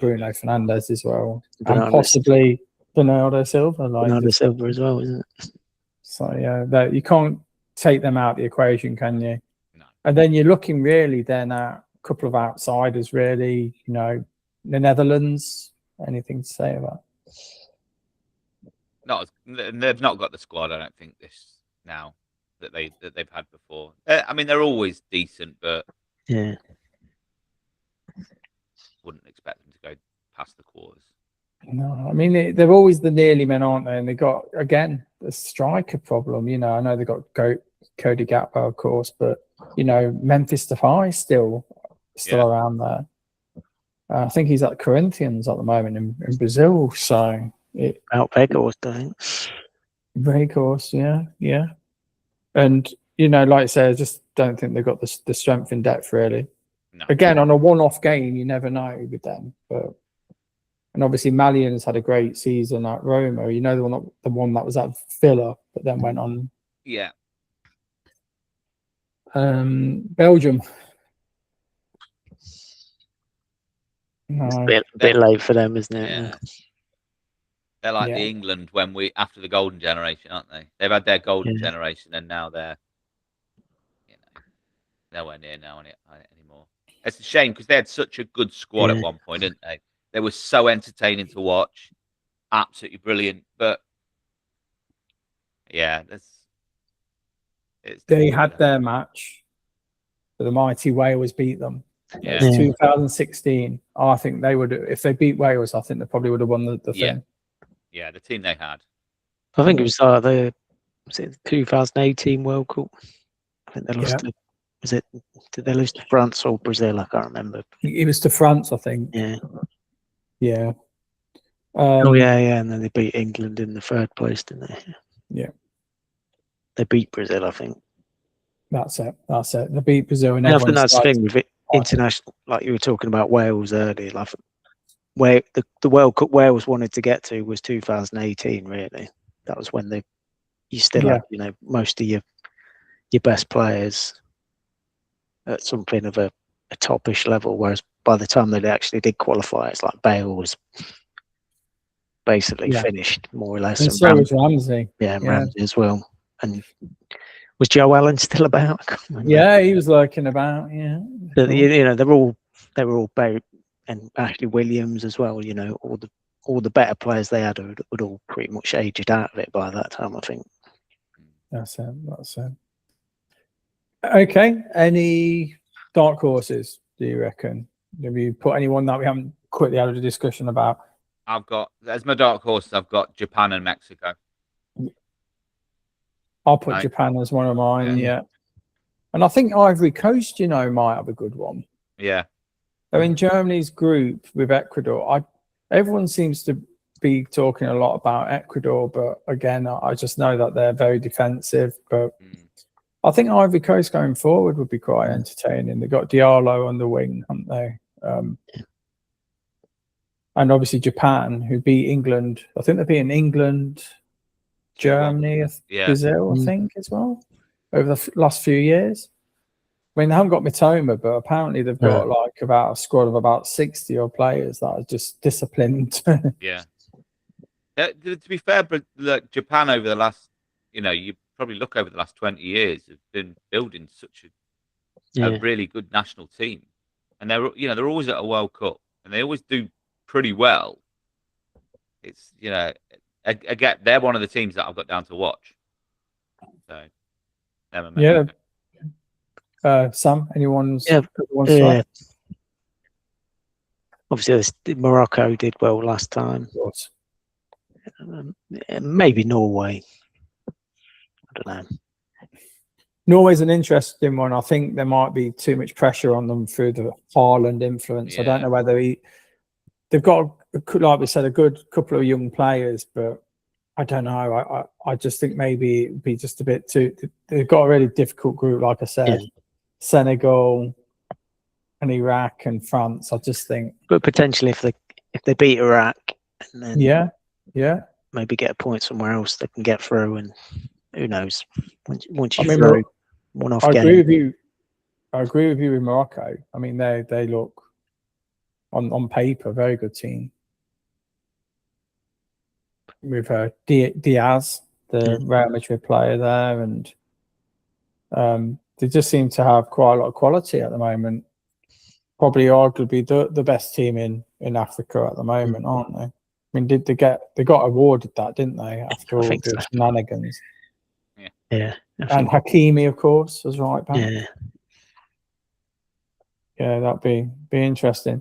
Bruno Fernandes as well, and possibly Bernardo Silva. Bernardo Silva as well, isn't it? So yeah, you can't take them out of the equation, can you? No. And then you're looking really then at a couple of outsiders, really. The Netherlands. Anything to say about? They've not got the squad. I don't think this now that they've had before. I mean, they're always decent, but yeah, wouldn't expect them to go past the quarters. No, I mean they're always the nearly men, aren't they? And they got again the striker problem. I know they got Cody Gakpo, of course, but Memphis Depay still around there. I think he's at Corinthians at the moment in Brazil. So out Vegas, I think. Vegas, yeah. And like I say, I just don't think they've got the strength in depth really. No. Again, on a one-off game, you never know with them. And obviously, Malian's had a great season at Roma. The one that was at Villa, but then went on. Yeah. Belgium. No. It's a bit late for them, isn't it? Yeah. They're like the England after the golden generation, aren't they? They've had their golden generation, and now they're nowhere near now anymore. It's a shame because they had such a good squad at one point, didn't they? They were so entertaining to watch, absolutely brilliant. But yeah, they had their match, but the mighty Wales beat them. Yeah. 2016. I think they would, if they beat Wales, I think they probably would have won the thing. Yeah, the team they had. I think it was the 2018 World Cup. I think they lost to, did they lose to France or Brazil? I can't remember. It was to France, I think. Yeah. And then they beat England in the 3rd place, didn't they? Yeah. They beat Brazil, I think. That's it. They beat Brazil, and I think that's the thing with it. International, like you were talking about Wales earlier, like where the World Cup Wales wanted to get to was 2018. Really, that was when you still had most of your best players at something of a topish level. Whereas by the time they actually did qualify, it's like Bale was basically finished more or less. And so was Ramsey. Yeah, Ramsey as well. And was Joe Allen still about? Yeah, he was lurking about. Yeah, they were all Barry and Ashley Williams as well. All the better players they had would all pretty much aged out of it by that time, I think. That's it. Okay, any dark horses? Do you reckon? Have you put anyone that we haven't quickly had a discussion about? As my dark horses, I've got Japan and Mexico. I'll put Japan as one of mine, yeah. And I think Ivory Coast, might have a good one. Yeah. They're in Germany's group with Ecuador. Everyone seems to be talking a lot about Ecuador, but again, I just know that they're very defensive. But I think Ivory Coast going forward would be quite entertaining. They've got Diallo on the wing, haven't they? And obviously Japan, who beat England. I think they're beating England, Germany, Brazil, I think, as well, over the last few years. I mean, they haven't got Mitoma, but apparently they've got like about a squad of about 60 odd players that are just disciplined. Yeah. To be fair, but look, Japan over the last, you probably look over the last 20 years, have been building such a really good national team, and they're always at a World Cup, and they always do pretty well. It's again, they're one of the teams that I've got down to watch. So, yeah. Sam, anyone's? Obviously, Morocco did well last time. Maybe Norway. I don't know. Norway's an interesting one. I think there might be too much pressure on them through the Haaland influence. I don't know whether they've got, like we said, a good couple of young players, but I don't know. I just think maybe it'd be just a bit too. They've got a really difficult group, like I said, Senegal and Iraq and France. I just think, but potentially if they beat Iraq and then maybe get a point somewhere else, they can get through. And who knows? Once you throw one off, I agree with you. I agree with you with Morocco. I mean, they look on paper a very good team. With Diaz, the Real Madrid player there, and they just seem to have quite a lot of quality at the moment. Probably arguably the best team in Africa at the moment, aren't they? I mean, they got awarded that, didn't they, after all the shenanigans? Yeah. And Hakimi, of course, was right back. Yeah, that'd be interesting.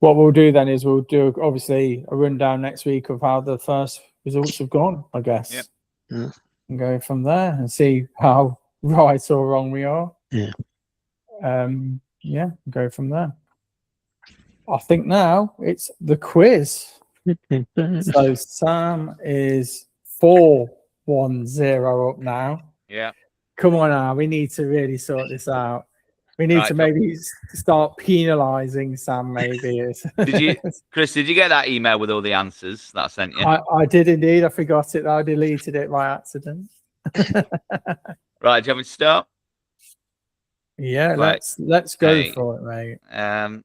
What we'll do then is we'll do obviously a rundown next week of how the first results have gone, I guess. Yeah. And go from there and see how right or wrong we are. Go from there. I think now it's the quiz. So Sam is 4-1-0 up now. Yeah. Come on now, we need to really sort this out. We need to maybe start penalising Sam, maybe. Chris, did you get that email with all the answers that I sent you? I did indeed. I forgot it. I deleted it by accident. Right, do you have me to start? Yeah, right. let's go for it, mate.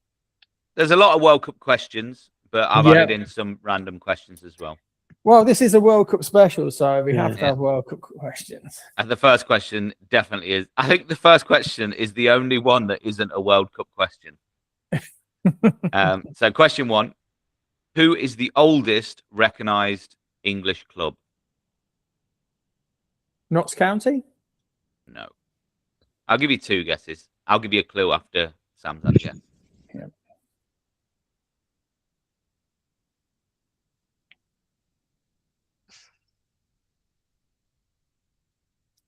There's a lot of World Cup questions, but I've added in some random questions as well. Well, this is a World Cup special, so we have to have World Cup questions. And the first question definitely is. I think the first question is the only one that isn't a World Cup question. So question 1, who is the oldest recognised English club? Notts County? No. I'll give you 2 guesses. I'll give you a clue after Sam's had a guess. Yeah.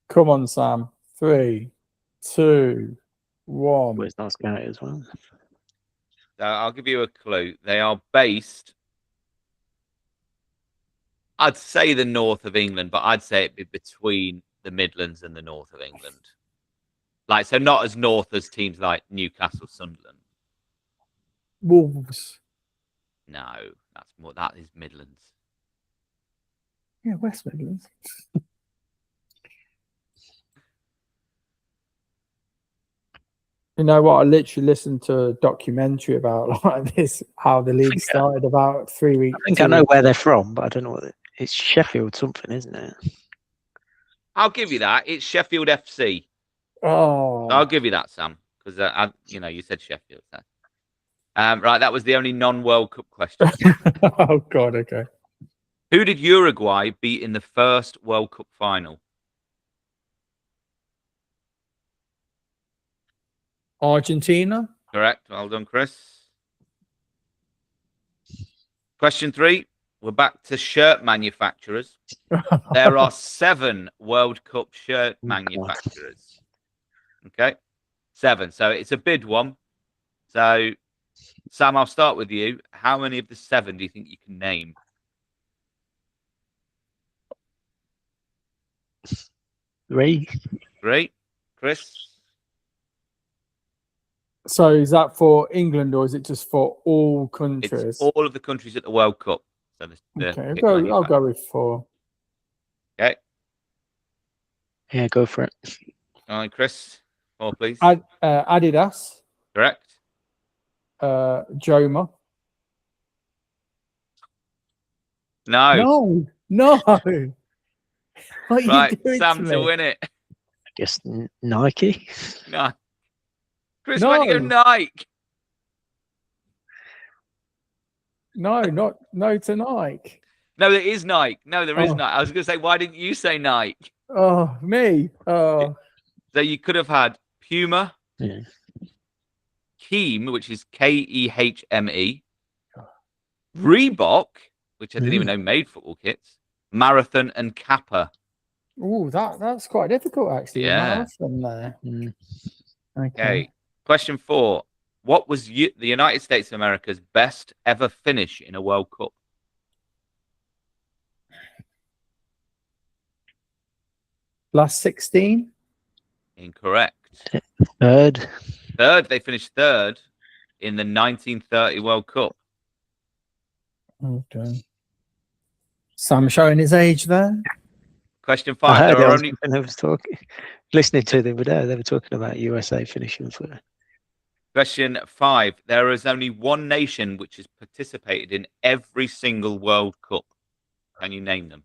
Come on, Sam. 3, 2, 1. Where's Notts County as well? I'll give you a clue. They are based, I'd say the north of England, but I'd say it'd be between the Midlands and the north of England. So not as north as teams like Newcastle, Sunderland. Wolves. No, that is Midlands. Yeah, West Midlands. You know what? I literally listened to a documentary about this, how the league started about 3 weeks. I think I know where they're from, but I don't know what it's Sheffield something, isn't it? I'll give you that. It's Sheffield FC. Oh, I'll give you that, Sam, because you said Sheffield. So. Right, that was the only non-World Cup question. Oh God, okay. Who did Uruguay beat in the first World Cup final? Argentina. Correct. Well done, Chris. Question 3. We're back to shirt manufacturers. There are 7 World Cup shirt manufacturers. Okay. 7. So it's a bid one. So, Sam, I'll start with you. How many of the 7 do you think you can name? 3. Great. Chris? So is that for England or is it just for all It's countries? all of the countries at the World Cup. So Okay, I'll go with 4. Okay. Yeah, go for it. All right, Chris. 4, please. Adidas, Correct. Joma. No. No. What are Right, you doing Sam to to me? win it. I guess Nike. No. Chris, No. why do you go Nike? No to Nike. No, there is Nike. No, there is Oh. Nike. I was going to say, why didn't you say Nike? Oh, me. Oh, So you could have had Puma, Yeah. Keem, which is Kehme, Reebok, which I didn't even know made football kits, Marathon, and Kappa. ooh, that's quite difficult actually. Yeah. Marathon there. Mm. Okay. Question 4. What was the United States of America's best ever finish in a World Cup? Last 16. Incorrect. 3rd. Third, they finished third in the 1930 World Cup. Okay. Sam showing his age there. Question I 5. heard There it. are only When I was talking, listening to them, but they were talking about USA finishing for. Question 5. There is only one nation which has participated in every single World Cup. Can you name them?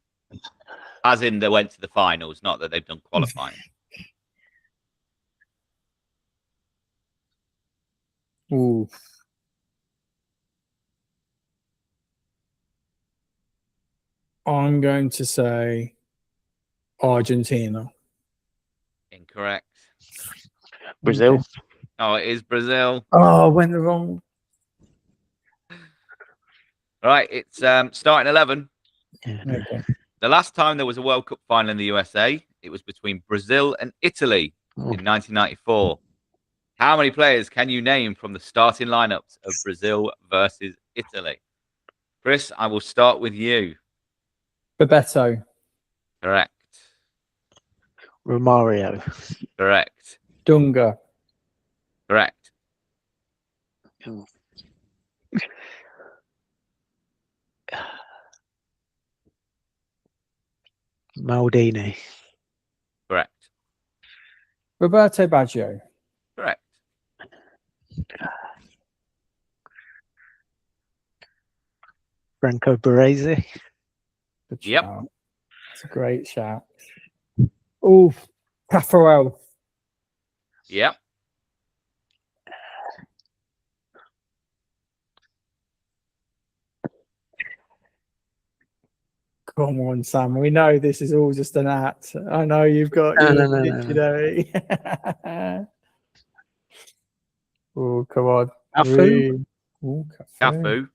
As in, they went to the finals, not that they've done qualifying. Ooh. I'm going to say Argentina. Incorrect. Brazil. Okay. Oh, it is Brazil. Oh, I went the wrong. Right, it's starting 11. Yeah. Okay. The last time there was a World Cup final in the USA, it was between Brazil and Italy in 1994. How many players can you name from the starting lineups of Brazil versus Italy? Chris, I will start with you. Bebeto. Correct. Romario. Correct. Dunga. Correct. Oh. Maldini. Correct. Roberto Baggio. Correct. Franco Baresi. Good Yep. shout. It's a great shout. Oh, Caffarel. Yep. Come on, Sam. We know this is all just an act. I know you've got No, your no, no, dictionary. Oh, come on. Cafu? Really? Ooh, Cafu. Cafu.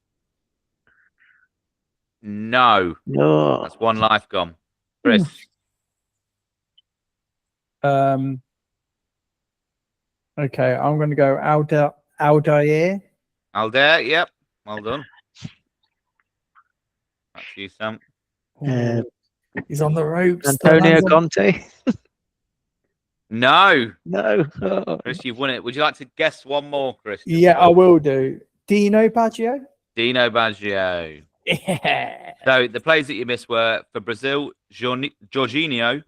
No. No. That's one life gone. Chris. Okay, I'm going to go Aldair. Aldair. Yep. Well done. That's you, Sam. Oh, he's on the ropes. Antonio Conte. No. No. Oh. Chris, you've won it. Would you like to guess one more, Chris? Yeah, I will do. Dino Baggio. Dino Baggio. Yeah. So the players that you missed were for Brazil, Jorginho,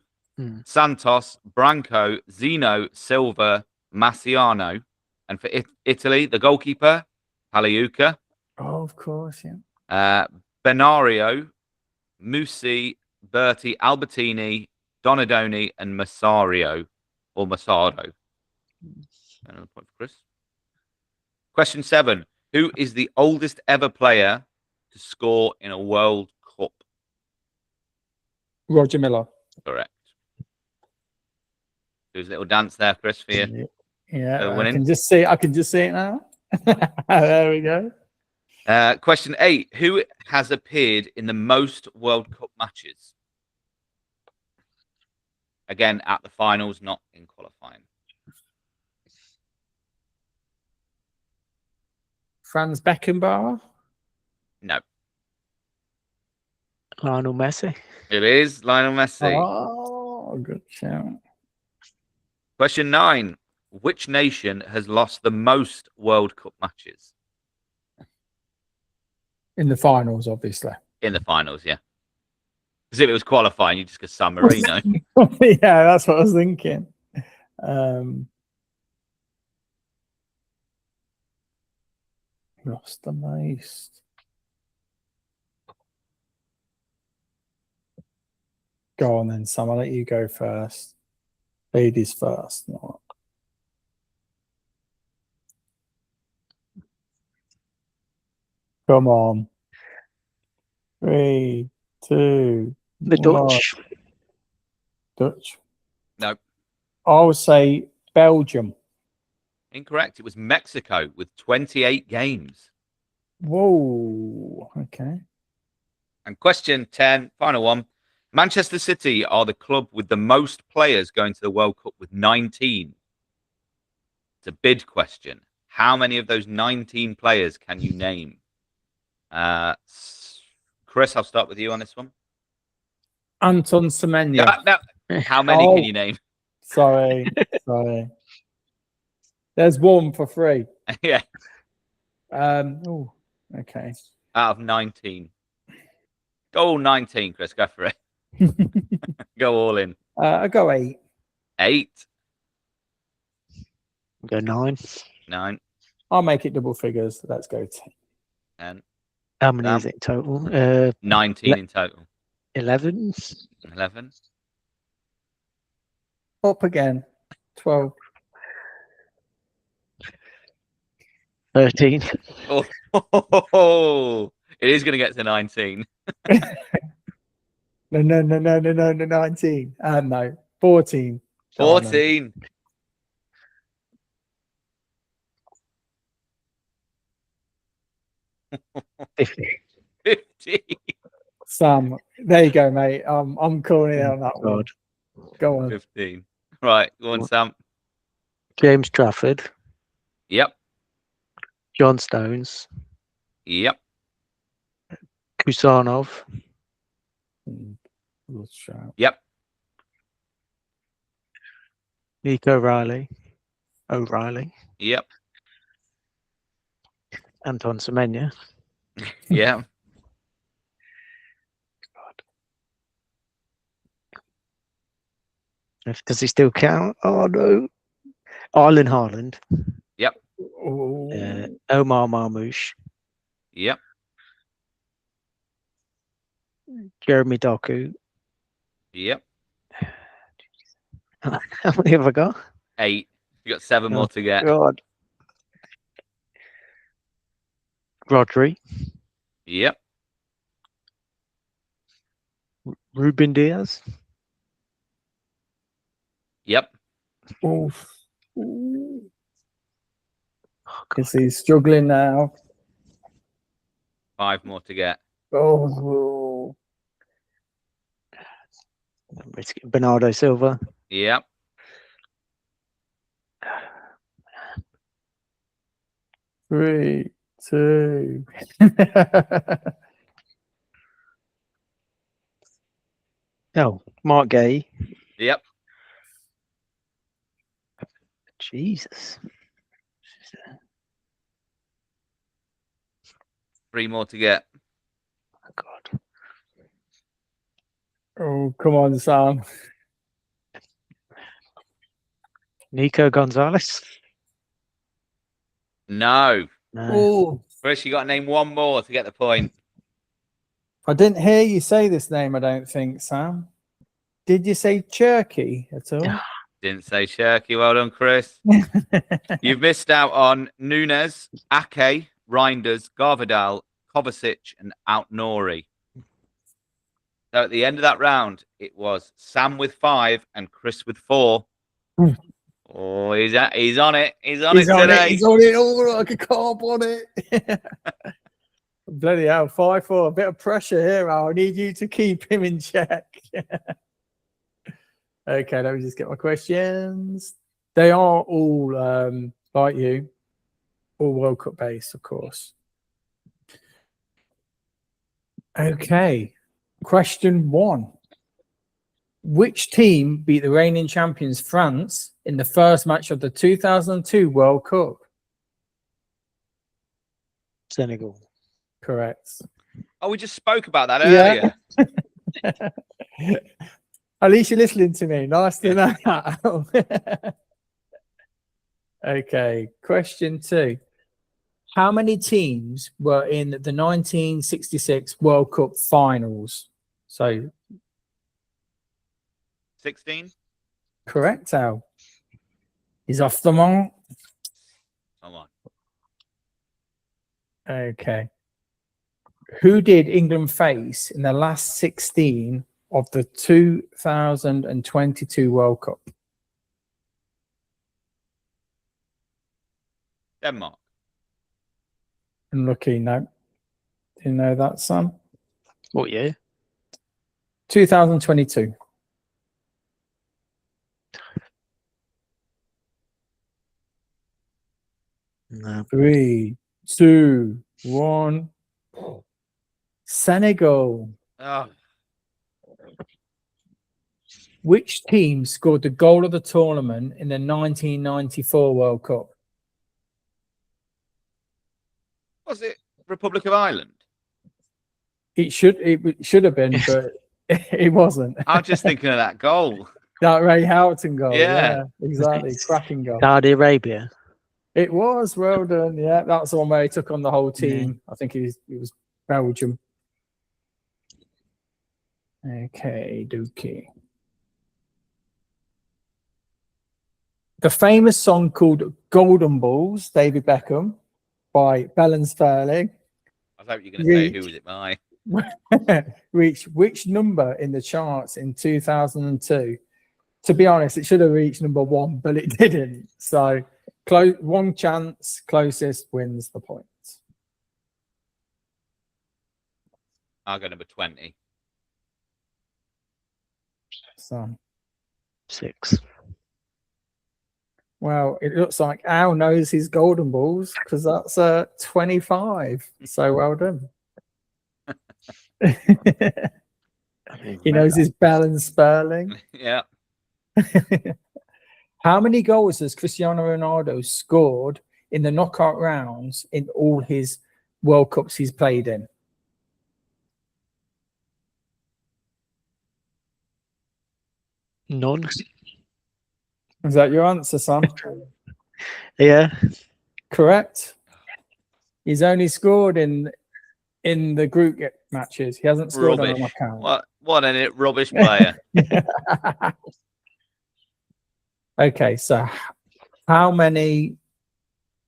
Santos, Branco, Zeno, Silva, Marciano. And for Italy, the goalkeeper, Paliuca. Oh, of course, yeah. Benario, Musi, Berti, Albertini, Donadoni, and Massario, or Massaro. Another point for Chris. Question 7. Who is the oldest ever player to score in a World Cup? Roger Miller. Correct. Do a little dance there, Chris, for you. Yeah, I can just see it now. There we go. Question 8. Who has appeared in the most World Cup matches? Again, at the finals, not in qualifying. Franz Beckenbauer. No. Lionel Messi. It is Lionel Messi. Oh, Oh, good shout. Question 9. Which nation has lost the most World Cup matches? In the finals, obviously. In the finals, yeah. Because if it was qualifying, you just go San Marino. Yeah, that's what I was thinking. Lost the most. Go on then, Sam. I'll let you go first. Ladies first. Not. Come on. 3, 2, The 1. Dutch. Dutch. No, I'll say Belgium. incorrect. It was Mexico with 28 games. Whoa. Okay. And question 10, final one. Manchester City are the club with the most players going to the World Cup with 19. It's a bid question. How many of those 19 players can you name? Chris, I'll start with you on this one. Anton Semenyo. No. How many can you name? Sorry. There's one for free. Yeah, Oh, okay. out of 19. Go all 19, Chris. Go for it. Go all in. I go 8. 8, Go 9. 9, I'll make it double figures. Let's go 10. 10, How many Sam? is it in total? 19 in total. 11. 11. Up again. 12. 13. Oh, it is going to get to 19. No, 19. No, 14. 14. Fifty. 50. Sam, there you go, mate. I'm calling it on that one. Go on. 15. Right, go on, Sam. James Trafford. Yep. John Stones. Yep. Kusanov. Good shout. Yep. Nico O'Reilly. Yep. Anton Semenyo. Yeah. Does he still count? Oh no. Arlen Haaland. Yep. Omar Marmoush. Yep. Jeremy Doku. Yep. How many have I got? 8. You got 7 more to get. God. Rodri. Yep. Ruben Diaz. Yep. Oof. Because he's struggling now. 5 more to get. Oh. Bernardo Silva. Yep. Three, 2. Oh, Mark Gay. Yep. Jesus. 3 more to get. Oh, God. Oh, come on, Sam. Nico Gonzalez. No. No. Oh, Chris, you got to name 1 more to get the point. I didn't hear you say this name, I don't think, Sam. Did you say Turkey at all? Didn't say Shirky. Well done, Chris. You've missed out on Nunes, Ake, Reinders, Garvidal, Kovacic, and Outnori. So at the end of that round, it was Sam with 5 and Chris with 4. Oh, he's on it. He's on it today. He's on it. Oh, like a carb on it. Bloody hell, 5-4. A bit of pressure here, Al. I need you to keep him in check. Okay, let me just get my questions. They are all, like you, all World Cup based, of course. Okay, question 1. Which team beat the reigning champions France in the first match of the 2002 World Cup? Senegal. Correct. Oh, we just spoke about that Yeah. earlier. At least you're listening to me. Nice to know that. Okay, question 2. How many teams were in the 1966 World Cup finals? So, 16. correct, Al. He's off the mark. Come on. Okay. Who did England face in the last 16 of the 2022 World Cup? Denmark. Unlucky, no. Didn't know that, Sam. What year? 2022. No. 3, 2, 1. Senegal. Oh, Which team scored the goal of the tournament in the 1994 World Cup? was it Republic of Ireland? It should have been, but it wasn't. I'm just thinking of that goal. That Ray Houghton goal. Yeah. Exactly. Cracking goal. Saudi Arabia. It was. Well done. Yeah, that's the one where he took on the whole team. I think it was Belgium. Okay, dookie. The famous song called Golden Balls, David Beckham, by Bell and Sterling, I thought you were going to say, who was it by? reached which number in the charts in 2002? To be honest, it should have reached number 1, but it didn't. So, one chance, closest wins the point. I'll go number 20. So, 6. well, it looks like Al knows his golden balls because that's 25. So well done. He knows his Bell and Sperling. Yeah. How many goals has Cristiano Ronaldo scored in the knockout rounds in all his World Cups he's played in? None. Is that your answer, Sam? Yeah. Correct. He's only scored in the group matches. He hasn't scored on a Rubbish. knockout. What a rubbish player. Okay, so how many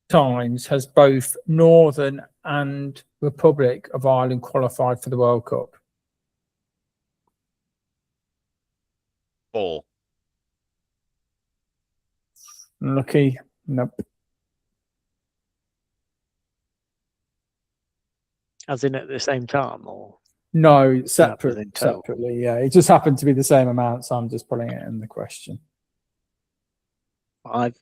times has both Northern and Republic of Ireland qualified for the World Cup? 4. Lucky, nope. As in at the same time, or No, within separately. total? Yeah, it just happened to be the same amount, so I'm just putting it in the question. 5.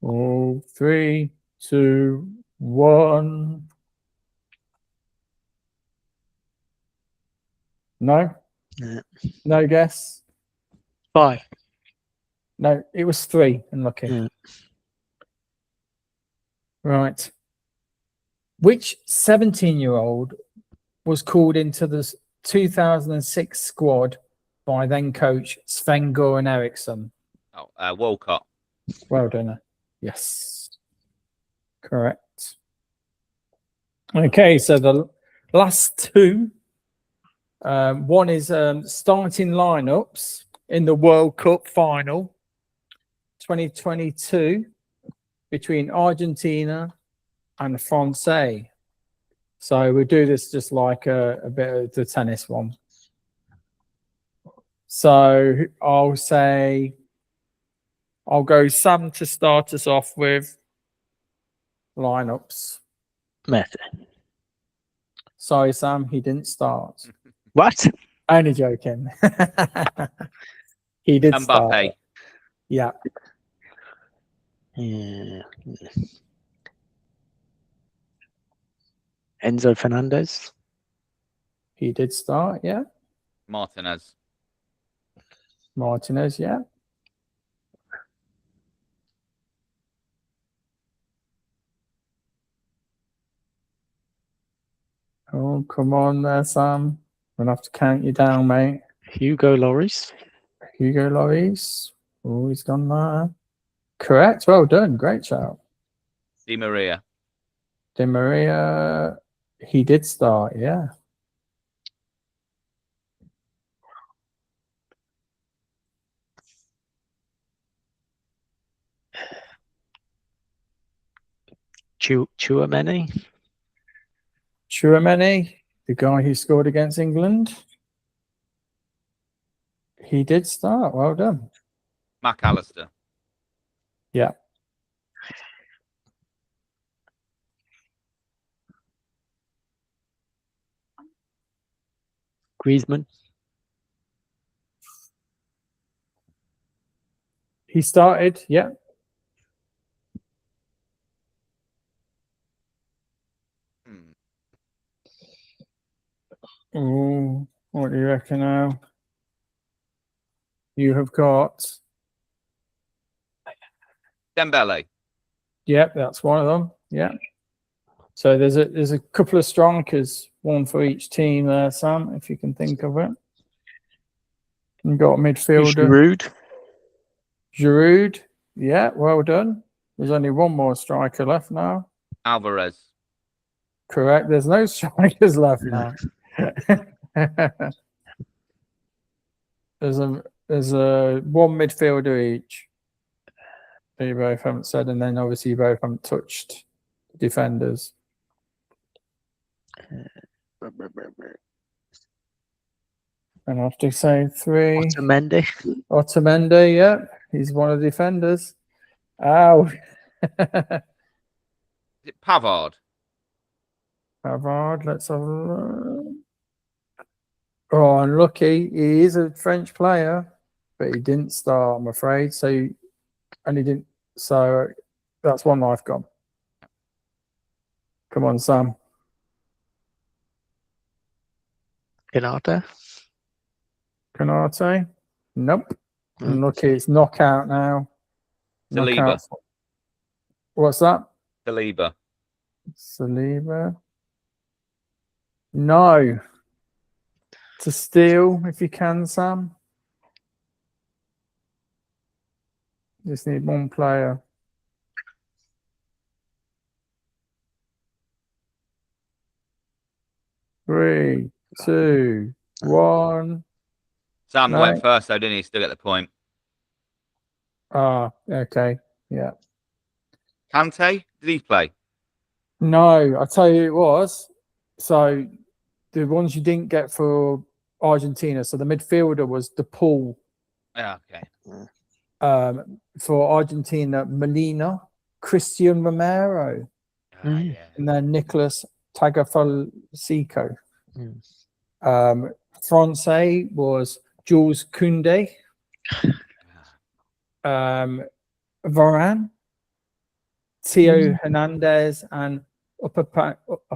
Oh, 3, 2, 1. No? Yeah. No guess? 5. No, it was 3. Unlucky. Yeah. Right. Which 17-year-old was called into the 2006 squad by then coach Sven Goran Eriksson? Oh, Walcott. Well done. Yes. Correct. Okay, so the last two. One is starting lineups in the World Cup final 2022 between Argentina and France. So we'll do this just like a bit of the tennis one. So I'll go Sam to start us off with lineups. Method. Sorry, Sam, he didn't start. What? Only joking. He did start. Mbappe. Yeah. Yeah. Enzo Fernandez. He did start, yeah. Martinez. Martinez, yeah. Oh, come on there, Sam. We'll have to count you down, mate. Hugo Lloris. Hugo Lloris. Oh, he's gone there. Correct. Well done. Great shout. Di Maria. Di Maria, he did start, yeah. Chouameni. Chouameni, the guy who scored against England. He did start. Well done. McAllister. Yeah. Griezmann. He started, yeah. Oh, what do you reckon now? You have got. Dembele. Yep, that's one of them. Yeah. So there's a couple of strikers, one for each team there, Sam, if you can think of it. You've got a midfielder. Giroud. Yeah, well done. There's only one more striker left now. Alvarez. Correct. There's no strikers left now. There's a one midfielder each. You both haven't said, and then obviously you both haven't touched defenders. And I have to say 3. Otamendi, yeah. He's one of the defenders. Ow. Is it Pavard? Pavard, let's have a look. Oh, unlucky. He is a French player, but he didn't start, I'm afraid. So that's one life gone. Come on, Sam. Canate. Nope. Unlucky. It's knockout now. Saliba. What's that? Saliba. No. To steal, if you can, Sam. Just need one player. 3, 2, 1. Sam went first, though, didn't he? Still get the point. Ah, okay. Yeah. Kante, did he play? No, I'll tell you it was. So the ones you didn't get for Argentina. So the midfielder was De Paul. Yeah, okay. For Argentina, Molina, Christian Romero, Yeah. and then Nicolas Tagliafico. France was Jules Koundé, Varane, Theo Hernandez, and I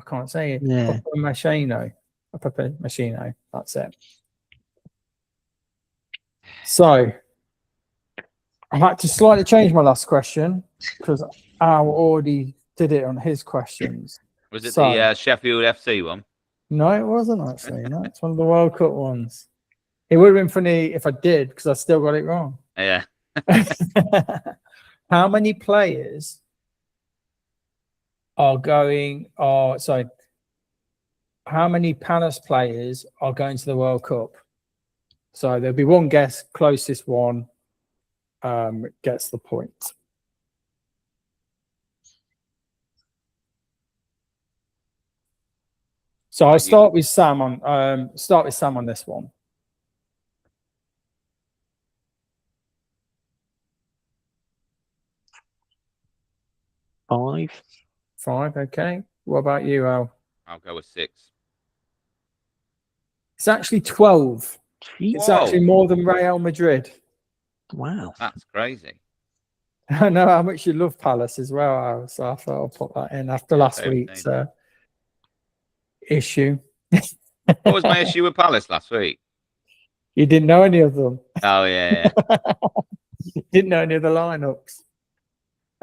can't say it. Yeah. Upamecano. That's it. So I had to slightly change my last question because Al already did it on his questions. Was it the Sheffield FC one? No, it wasn't actually. No, it's one of the World Cup ones. It would have been funny if I did because I still got it wrong. Yeah. How many players how many Palace players are going to the World Cup? So there'll be one guess, closest one gets the point. So I'll start with Sam on this one. 5. 5, okay. What about you, Al? I'll go with 6. It's actually 12. It's actually more than Real Madrid. Wow. That's crazy. I know how much you love Palace as well, Al, so I thought I'll put that in after last week. So issue. What was my issue with Palace last week? You didn't know any of them. Oh yeah. Didn't know any of the lineups.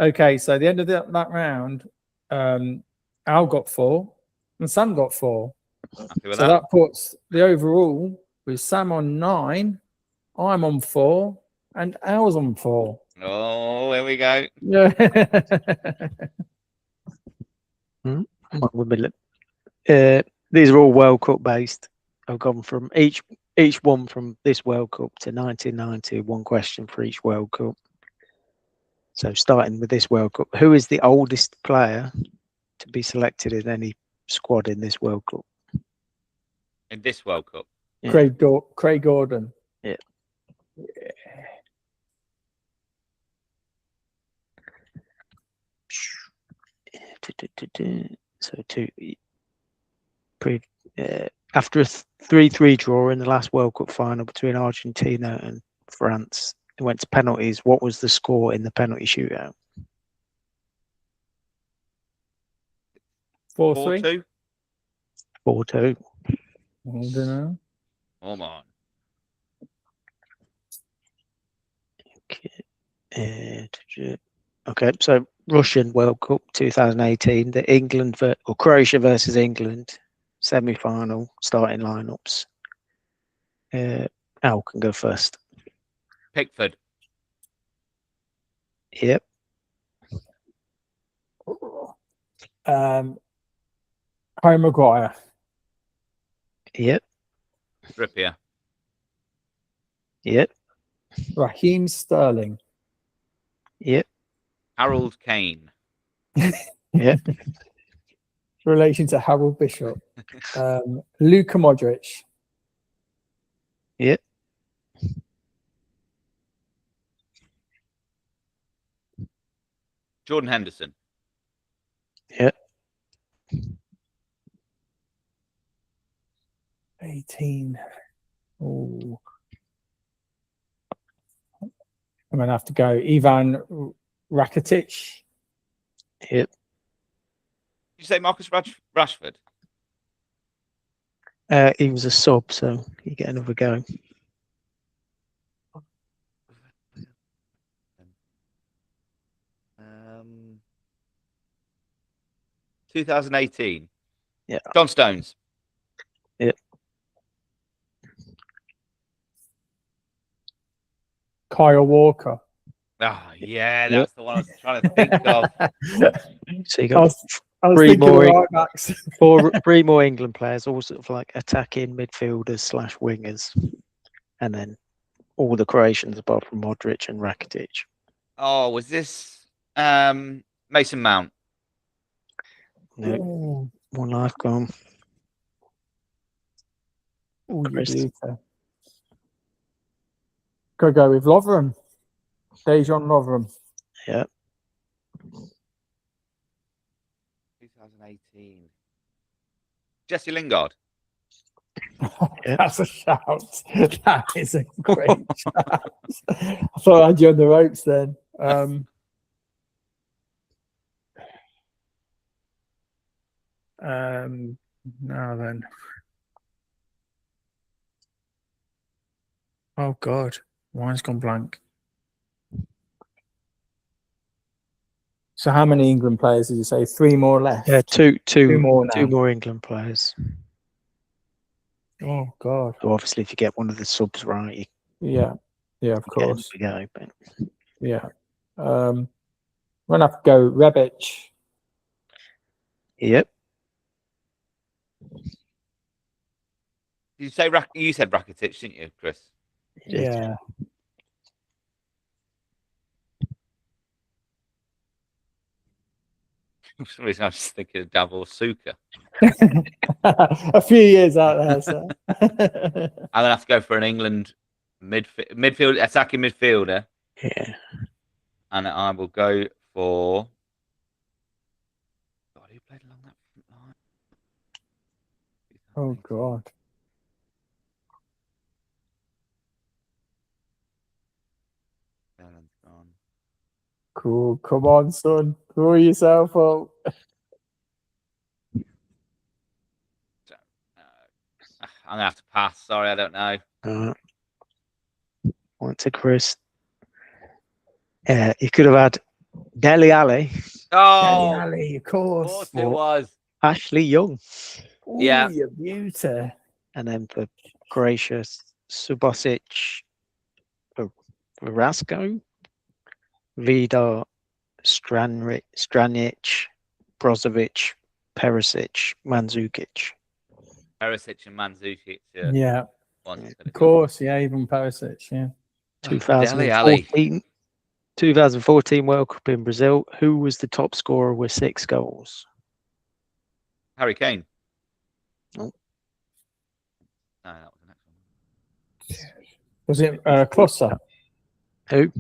Okay, so the end of that round, Al got 4 and Sam got 4. Happy with So that. that puts the overall with Sam on 9, I'm on 4, and Al's on 4. Oh, here we go. Yeah. These are all World Cup based. I've gone from each one from this World Cup to 1990. One question for each World Cup. So starting with this World Cup, who is the oldest player to be selected in any squad in this World Cup? In this World Cup. Yeah. Craig Gordon. Yeah. So after a 3-3 draw in the last World Cup final between Argentina and France, it went to penalties. What was the score in the penalty shootout? 4-3. 4-2. 4-2. I don't know. Come on. Okay, so Russian World Cup 2018, the England or Croatia versus England semi-final starting lineups. Al can go first. Pickford. Yep. Harry Maguire. Yep. Trippier. Yep. Raheem Sterling. Yep. Harold Kane. Yep. Relation to Harold Bishop. Luka Modric. Yep. Jordan Henderson. Yep. 18. Oh. I'm going to have to go Ivan Rakitic. Yep. Did you say Marcus Rashford? He was a sub, so you get another go. Um, 2018. Yeah. John Stones. Yep. Kyle Walker. Oh, yeah, Yep. that's the one I was trying to think of. So you got I was three thinking more right backs. three more England players, all sort of like attacking midfielders / wingers, and then all the Croatians apart from Modric and Rakitic. Oh, was this Mason Mount? No, Oh, one life gone. you Chris. beauty. Gotta go with Lovren. Dejan Lovren. Yeah. 2018. Jesse Lingard. Yeah. That's a shout. That is a great shout. I thought I had you on the ropes then. Now then. Oh God, mine's gone blank. So how many England players did you say? 3 more left. Yeah, two more now. more England players. Oh God. So obviously, if you get one of the subs right, Yeah, of you course. get another go. But Yeah. I'm gonna have to go Rebic. yep. Did you say you said Rakitic, didn't you, Chris? Yeah. For some reason, I was just thinking of Davor Suka. A few years out there, so. I'm gonna have to go for an England midfield attacking midfielder. Yeah. And I will go for. God, who played along that front line? Oh God. Gone. Cool. Come on, son. Pull yourself up. I'm gonna have to pass. Sorry, I don't know. Point to Chris. You could have had Dele Alli, Dele Oh, Alli, of of course. course it was. Ashley Young, Ooh, Yeah. you beauty. and then for Croatia, Subosic, Verasco, Vidar, Stranic, Brozovic, Perisic, Mandzukic. Perisic and Mandzukic. Yeah, Ones of course. Yeah, even Perisic. Yeah. Dele Alli. 2014 World Cup in Brazil. Who was the top scorer with 6 goals? Harry Kane. No. No, that was the next one. Was it Klose? Who?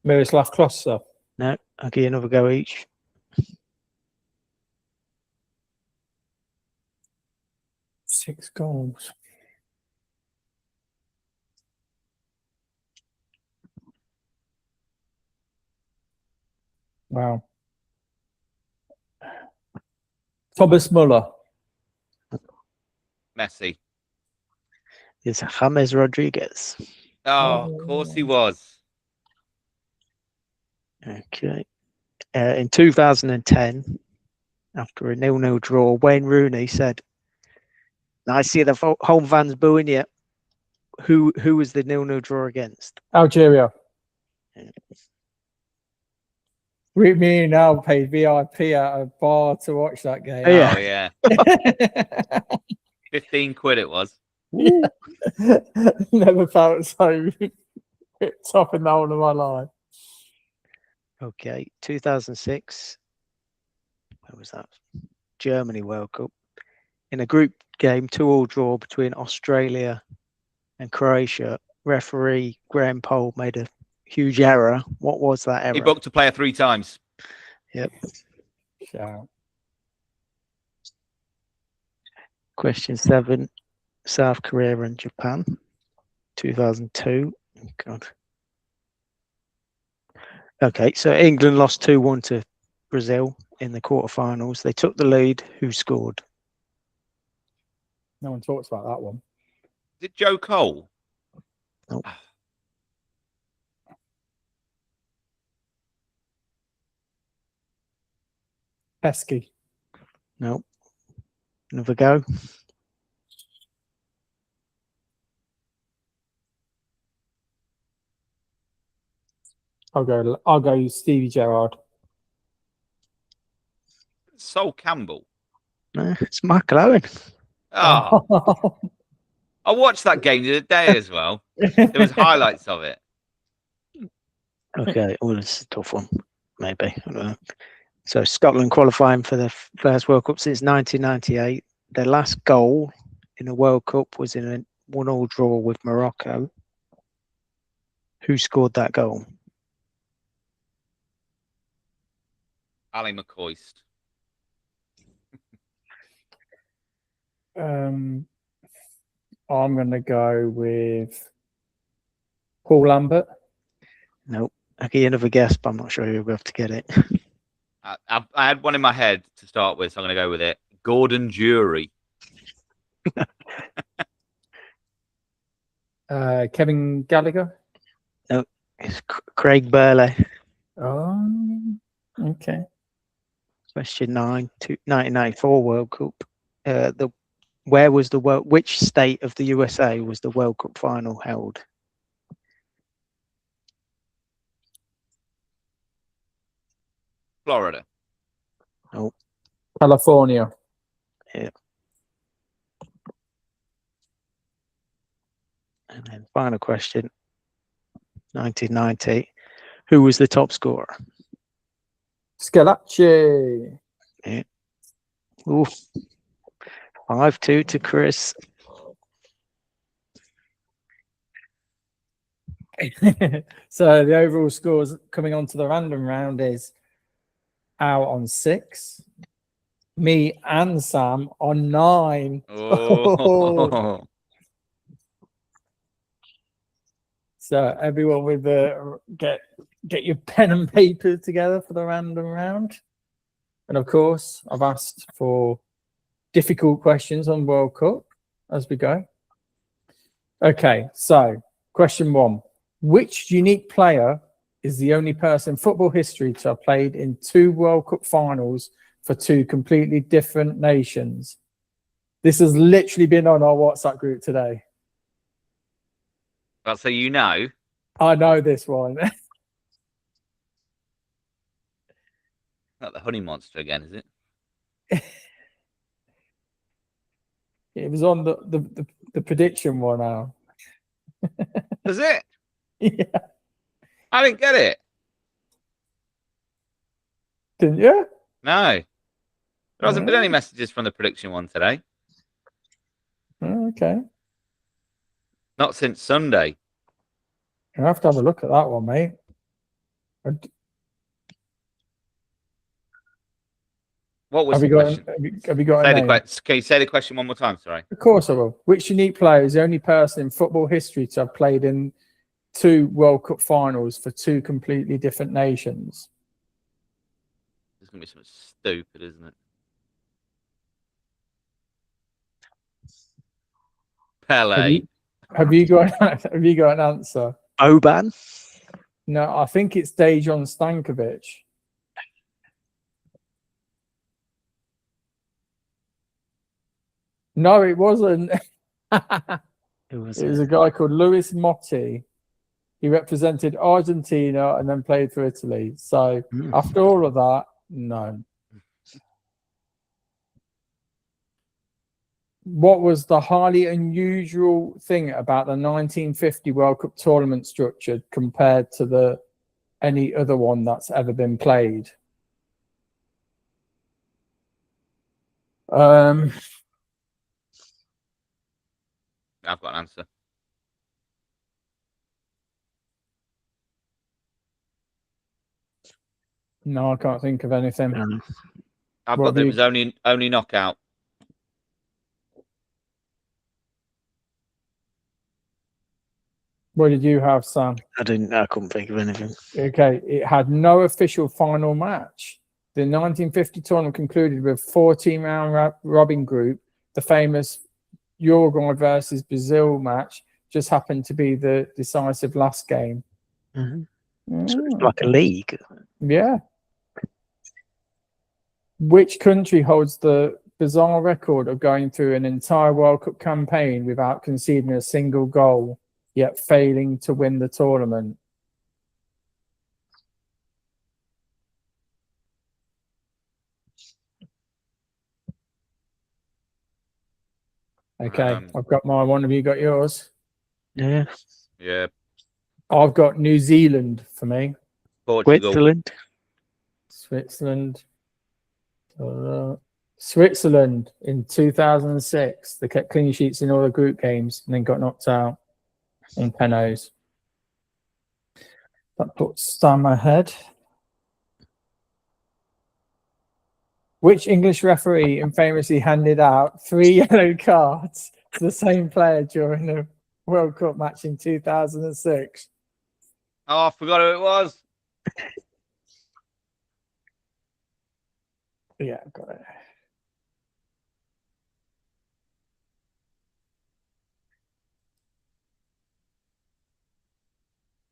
Miroslav Klose. No, I'll give you another go each. Six goals. Wow. Thomas Muller. Messi. It's James Rodriguez. Oh, of course he was. Okay. In 2010, after a 0-0 draw, Wayne Rooney said, "I see the home fans booing you." Who was the 0-0 draw against? Algeria. Yeah. Me and Al paid VIP at a bar to watch that game. Oh, yeah. Oh yeah. 15 quid it was. Yeah. Never felt so top in the whole of my life. Okay, 2006. Where was that? Germany World Cup. In a group game, 2-2 draw between Australia and Croatia. Referee Graham Pole made a huge error. What was that error? He booked a player 3 times. Yep. Shout. Question 7. South Korea and Japan. 2002. Oh, God. Okay, so England lost 2-1 to Brazil in the quarterfinals. They took the lead. Who scored? No one talks about that one. Is it Joe Cole? Nope. Pesky. No. Another go. I'll go Stevie Gerrard. Sol Campbell. No, it's Michael Owen. Oh, I watched that game the other day as well. There was highlights of it. Okay, well, it's a tough one, maybe. I don't know. So Scotland qualifying for the first World Cup since 1998. Their last goal in a World Cup was in a 1-1 draw with Morocco. Who scored that goal? Ali McCoist. I'm going to go with Paul Lambert. Nope. I'll give you another guess, but I'm not sure you'll be able to get it. I had one in my head to start with, so I'm going to go with it. Gordon Jury. Kevin Gallagher. No, it's Craig Burley. Oh, okay. Question 9, 1994 World Cup. Which state of the USA was the World Cup final held? Florida. Nope. California. Yeah. And then final question, 1990. Who was the top scorer? Scalacci. Yeah. Ooh. 5-2 to Chris. So the overall scores coming on to the random round is Al on 6, me and Sam on 9. Oh. So everyone with the get your pen and paper together for the random round. And of course, I've asked for difficult questions on World Cup as we go. Okay, so question 1. Which unique player is the only person in football history to have played in 2 World Cup finals for 2 completely different nations? This has literally been on our WhatsApp group today. Well, so you know. I know this one. Not the honey monster again, is it? It was on the prediction one now. Does it? Yeah. I didn't get it. Didn't you? No. There hasn't been any messages from the prediction one today. Okay. Not since Sunday. I have to have a look at that one, mate. What was Have the you got? question? Have you got Say a the name? Can you say the question one more time? Sorry. Of course I will. Which unique player is the only person in football history to have played in 2 World Cup finals for 2 completely different nations? It's gonna be something stupid, isn't it? Pele. Have you got an answer? Oban. No, I think it's Dejan Stankovic. No, it wasn't. Who was It was it? a guy called Luis Motti. He represented Argentina and then played for Italy. So after all of that, no. What was the highly unusual thing about the 1950 World Cup tournament structure compared to any other one that's ever been played? I've got an answer. No, I can't think of anything. I've What got that have it was only knockout. What did you have, Sam? I couldn't think of anything. Okay, it had no official final match. The 1950 tournament concluded with a 14 round robin group. The famous Uruguay versus Brazil match just happened to be the decisive last game. So it's like a league. Yeah. Which country holds the bizarre record of going through an entire World Cup campaign without conceding a single goal, yet failing to win the tournament? Okay, I've got my one. Have you got yours? Yeah. Yeah. I've got New Zealand for me. Portugal. Switzerland. Switzerland in 2006. They kept clean sheets in all the group games and then got knocked out in penalties. That puts Sam ahead. Which English referee infamously handed out 3 yellow cards to the same player during the World Cup match in 2006? Oh, I forgot who it was. Yeah, got it.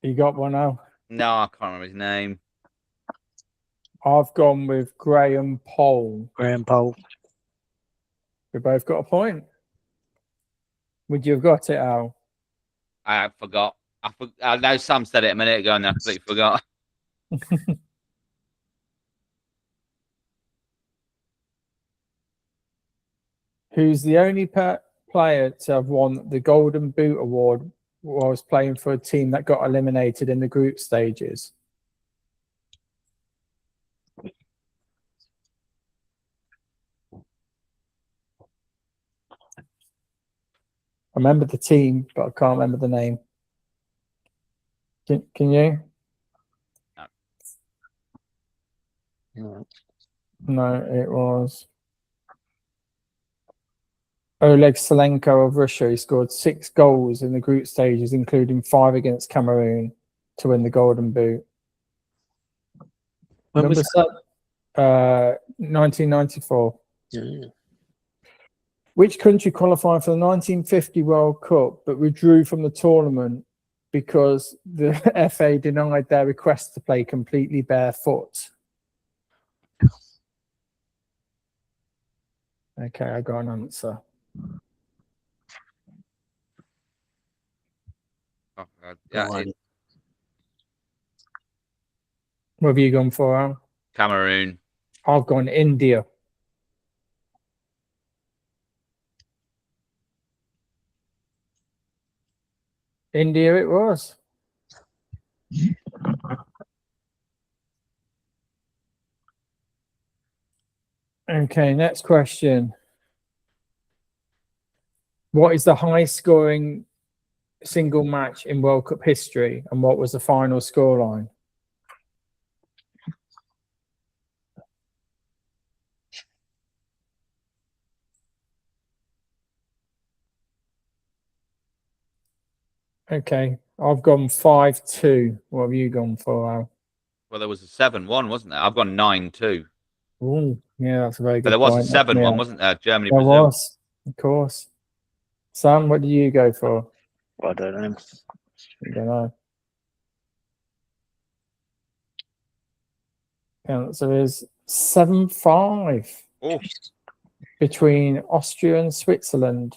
You got one now? No, I can't remember his name. I've gone with Graham Poll. Graham Poll. We both got a point. Would you have got it, Al? I forgot. I know Sam said it a minute ago and I completely forgot. Who's the only player to have won the Golden Boot Award whilst playing for a team that got eliminated in the group stages? I remember the team, but I can't remember the name. Can you? No, it was Oleg Salenko of Russia. He scored 6 goals in the group stages, including 5 against Cameroon to win the Golden Boot. When was that? 1994. Yeah. Which country qualified for the 1950 World Cup but withdrew from the tournament because the FA denied their request to play completely barefoot? Okay, I got an answer. Oh, Go on. What have you gone for, Al? Cameroon. I've gone India. India it was. Okay, next question. What is the highest scoring single match in World Cup history, and what was the final scoreline? Okay, I've gone 5-2. What have you gone for, Al? Well, there was a 7-1, wasn't there? I've gone 9-2. Ooh, yeah, that's a very But good there was point. a 7-1, wasn't there? Germany, There Brazil. was, of course. Sam, what do you go for? I don't know. I don't know. The answer is 7-5 Oh, between Austria and Switzerland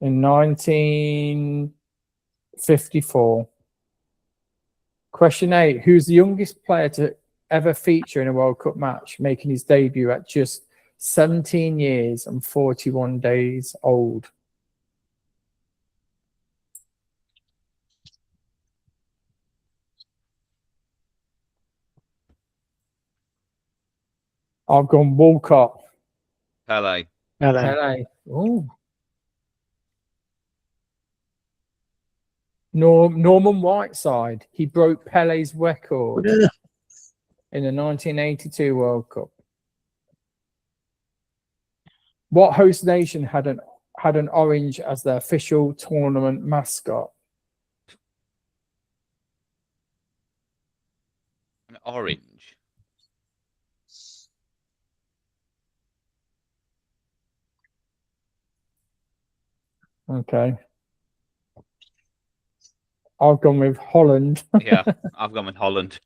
in 1954. Question 8. Who's the youngest player to ever feature in a World Cup match, making his debut at just 17 years and 41 days old? I've gone Walcott. Pele. Hello. Pele. Oh. Norman Whiteside. He broke Pele's record in the 1982 World Cup. What host nation had an orange as their official tournament mascot? An orange. Okay. I've gone with Holland. Yeah, I've gone with Holland.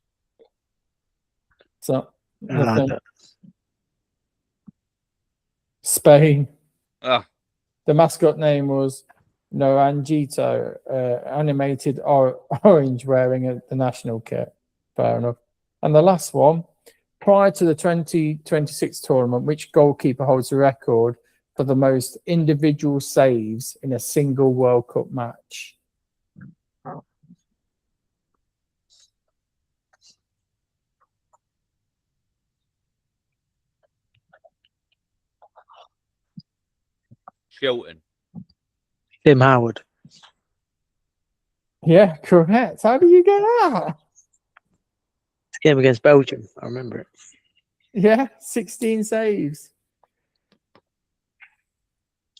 So I like nothing. it. Spain. Oh, The mascot name was Naranjito, animated orange wearing the national kit. Fair enough. And the last one, prior to the 2026 tournament, which goalkeeper holds the record for the most individual saves in a single World Cup match? Chilton. Tim Howard. Yeah, correct. How do you get that? Game against Belgium. I remember it. Yeah, 16 saves.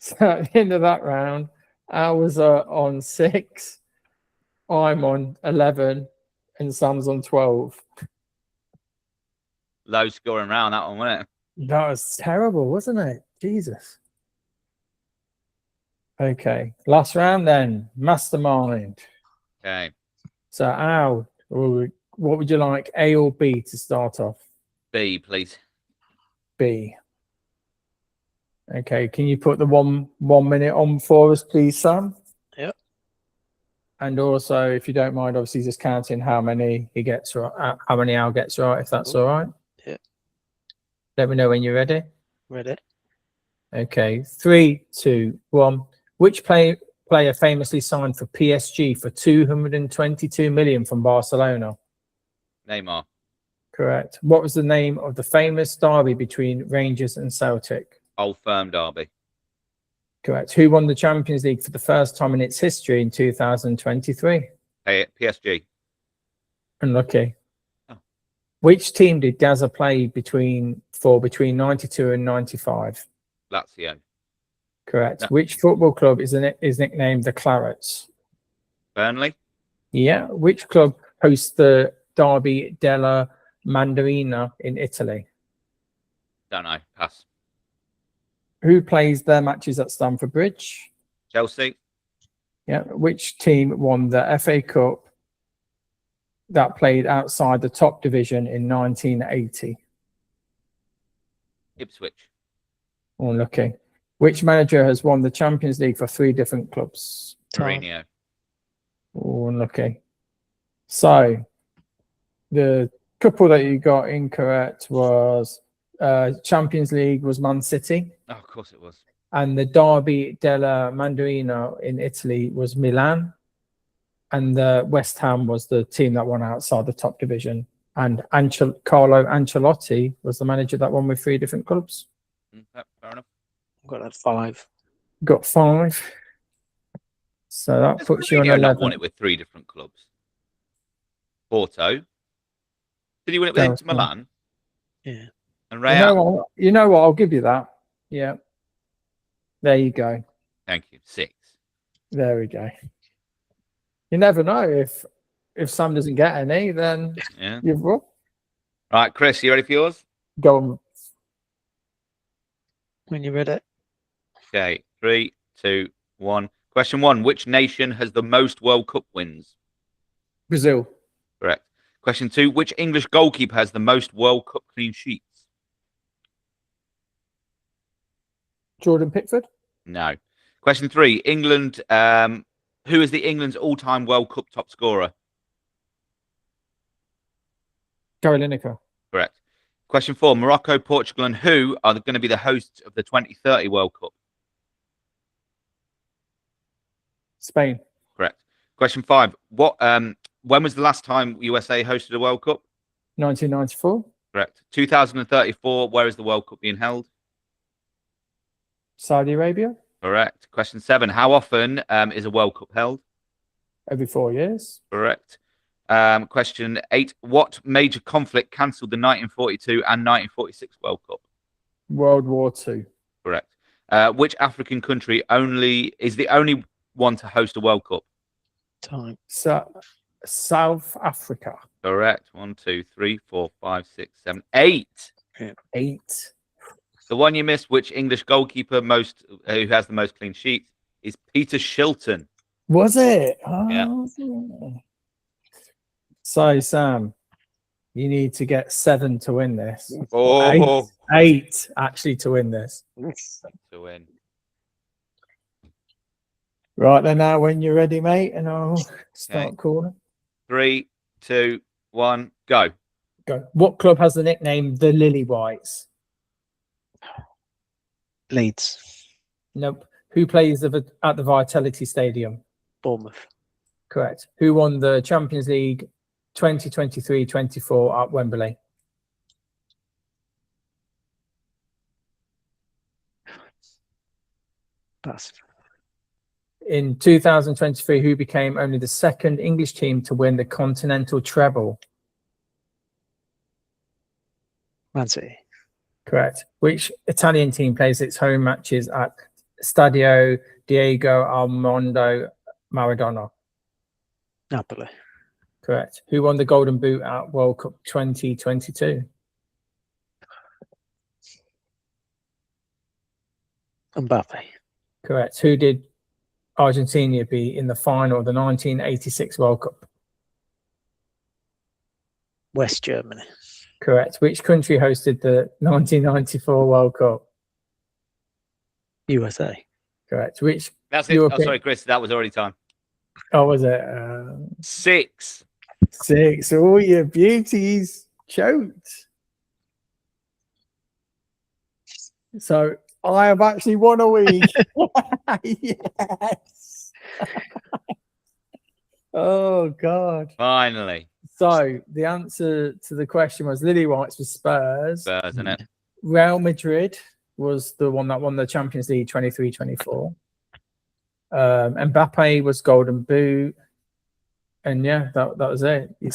So at the end of that round, I was on 6, I'm on 11, and Sam's on 12. Low scoring round, that one, wasn't it? That was terrible, wasn't it? Jesus. Okay, last round then. Mastermind. Okay. So, Al, what would you like, A or B to start off? B, please. B. Okay, can you put the one minute on for us, please, Sam? Yep. And also, if you don't mind, obviously just counting how many he gets right, how many Al gets right, if that's all right. Yeah. Let me know when you're ready. Ready? Okay, 3, 2, 1. Which player famously signed for PSG for 222 million from Barcelona? Neymar. Correct. What was the name of the famous derby between Rangers and Celtic? Old Firm Derby. Correct. Who won the Champions League for the first time in its history in 2023? Hey, PSG. Unlucky. Oh. Which team did Gaza play between 92 and 95? Lazio. Correct. No. Which football club is nicknamed the Clarets? Burnley. Yeah. Which club hosts the Derby della Mandarina in Italy? Don't know. Pass. Who plays their matches at Stamford Bridge? Chelsea. Yeah. Which team won the FA Cup that played outside the top division in 1980? Ipswich. Unlucky. Which manager has won the Champions League for 3 different clubs? Mourinho. Unlucky. So the couple that you got incorrect was Champions League was Man City, Oh, of course it was. and the Derby della Madonnina in Italy was Milan, and the West Ham was the team that won outside the top division. And Carlo Ancelotti was the manager that won with 3 different clubs. Fair enough. I've got that 5. Got 5. So that Has puts you on Mourinho not 11. won it with 3 different clubs? Porto. Did he win it with Inter Milan? Yeah. And Real? You know what? I'll give you that. Yeah. There you go. Thank you. 6. There we go. You never know if Sam doesn't get any, then Yeah. you've won. Right, Chris, you ready for yours? Go on. When you read it. Okay. 3, 2, 1. Question 1. Which nation has the most World Cup wins? Brazil. Correct. Question 2. Which English goalkeeper has the most World Cup clean sheets? Jordan Pickford. No. Question 3. England. Who is the England's all-time World Cup top scorer? Gary Lineker. Correct. Question 4. Morocco, Portugal, and who are going to be the hosts of the 2030 World Cup? Spain. Correct. Question 5. When was the last time USA hosted a World Cup? 1994. Correct. 2034. Where is the World Cup being held? Saudi Arabia. Correct. Question 7. How often is a World Cup held? Every 4 years. Correct. Question 8. What major conflict cancelled the 1942 and 1946 World Cup? World War II. Correct. Which African country is the only one to host a World Cup? Time. South Africa. Correct. 1, 2, 3, 4, 5, 6, 7, 8. 8. The one you missed, which English goalkeeper who has the most clean sheets, is Peter Shilton. Was it? Yeah. Oh. So, Sam, you need to get 7 to win this. Oh, 8 actually to win this. to win. Right then, now when you're ready, mate, and I'll start calling. 3, 2, 1, go. Go. What club has the nickname the Lily Whites? Leeds. Nope. Who plays at the Vitality Stadium? Bournemouth. Correct. Who won the Champions League 2023-24 at Wembley? That's In 2023, who became only the 2nd English team to win the Continental Treble? Man City. Correct. Which Italian team plays its home matches at Stadio Diego Armando Maradona? Napoli. Correct. Who won the Golden Boot at World Cup 2022? Mbappe. Correct. Who did Argentina beat in the final of the 1986 World Cup? West Germany. Correct. Which country hosted the 1994 World Cup? USA. Correct. Which That's it. Oh, sorry, Chris. That was already time. Oh, was it? 6. 6. Oh, you beauties choked. So I have actually won a week. Yes. Oh, God. Finally. So the answer to the question was Lily White's was Spurs. Spurs, isn't it? Real Madrid was the one that won the Champions League 23-24. Mbappe was Golden Boot. And yeah, that was it. We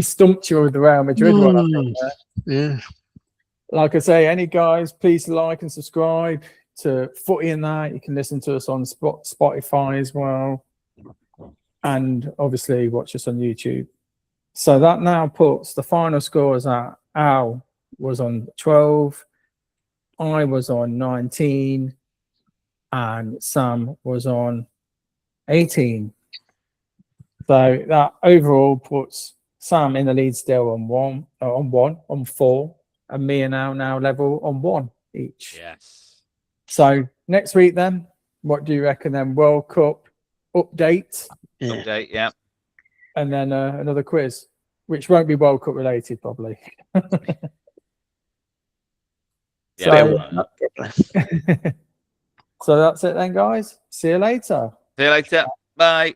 stumped you with the Real Madrid one. I think, Yeah. like I say, any guys, please like and subscribe to Footy and That. You can listen to us on Spotify as well. And obviously watch us on YouTube. So that now puts the final scores at Al was on 12, I was on 19 and Sam was on 18. So that overall puts Sam in the lead still on 4, and me and Al now level on 1 each. Yes. So next week then, what do you reckon then? World Cup update, Yeah. Update, yeah. and then another quiz, which won't be World Cup related probably. Yeah. So that's it then, guys. See you later. See you later. Bye.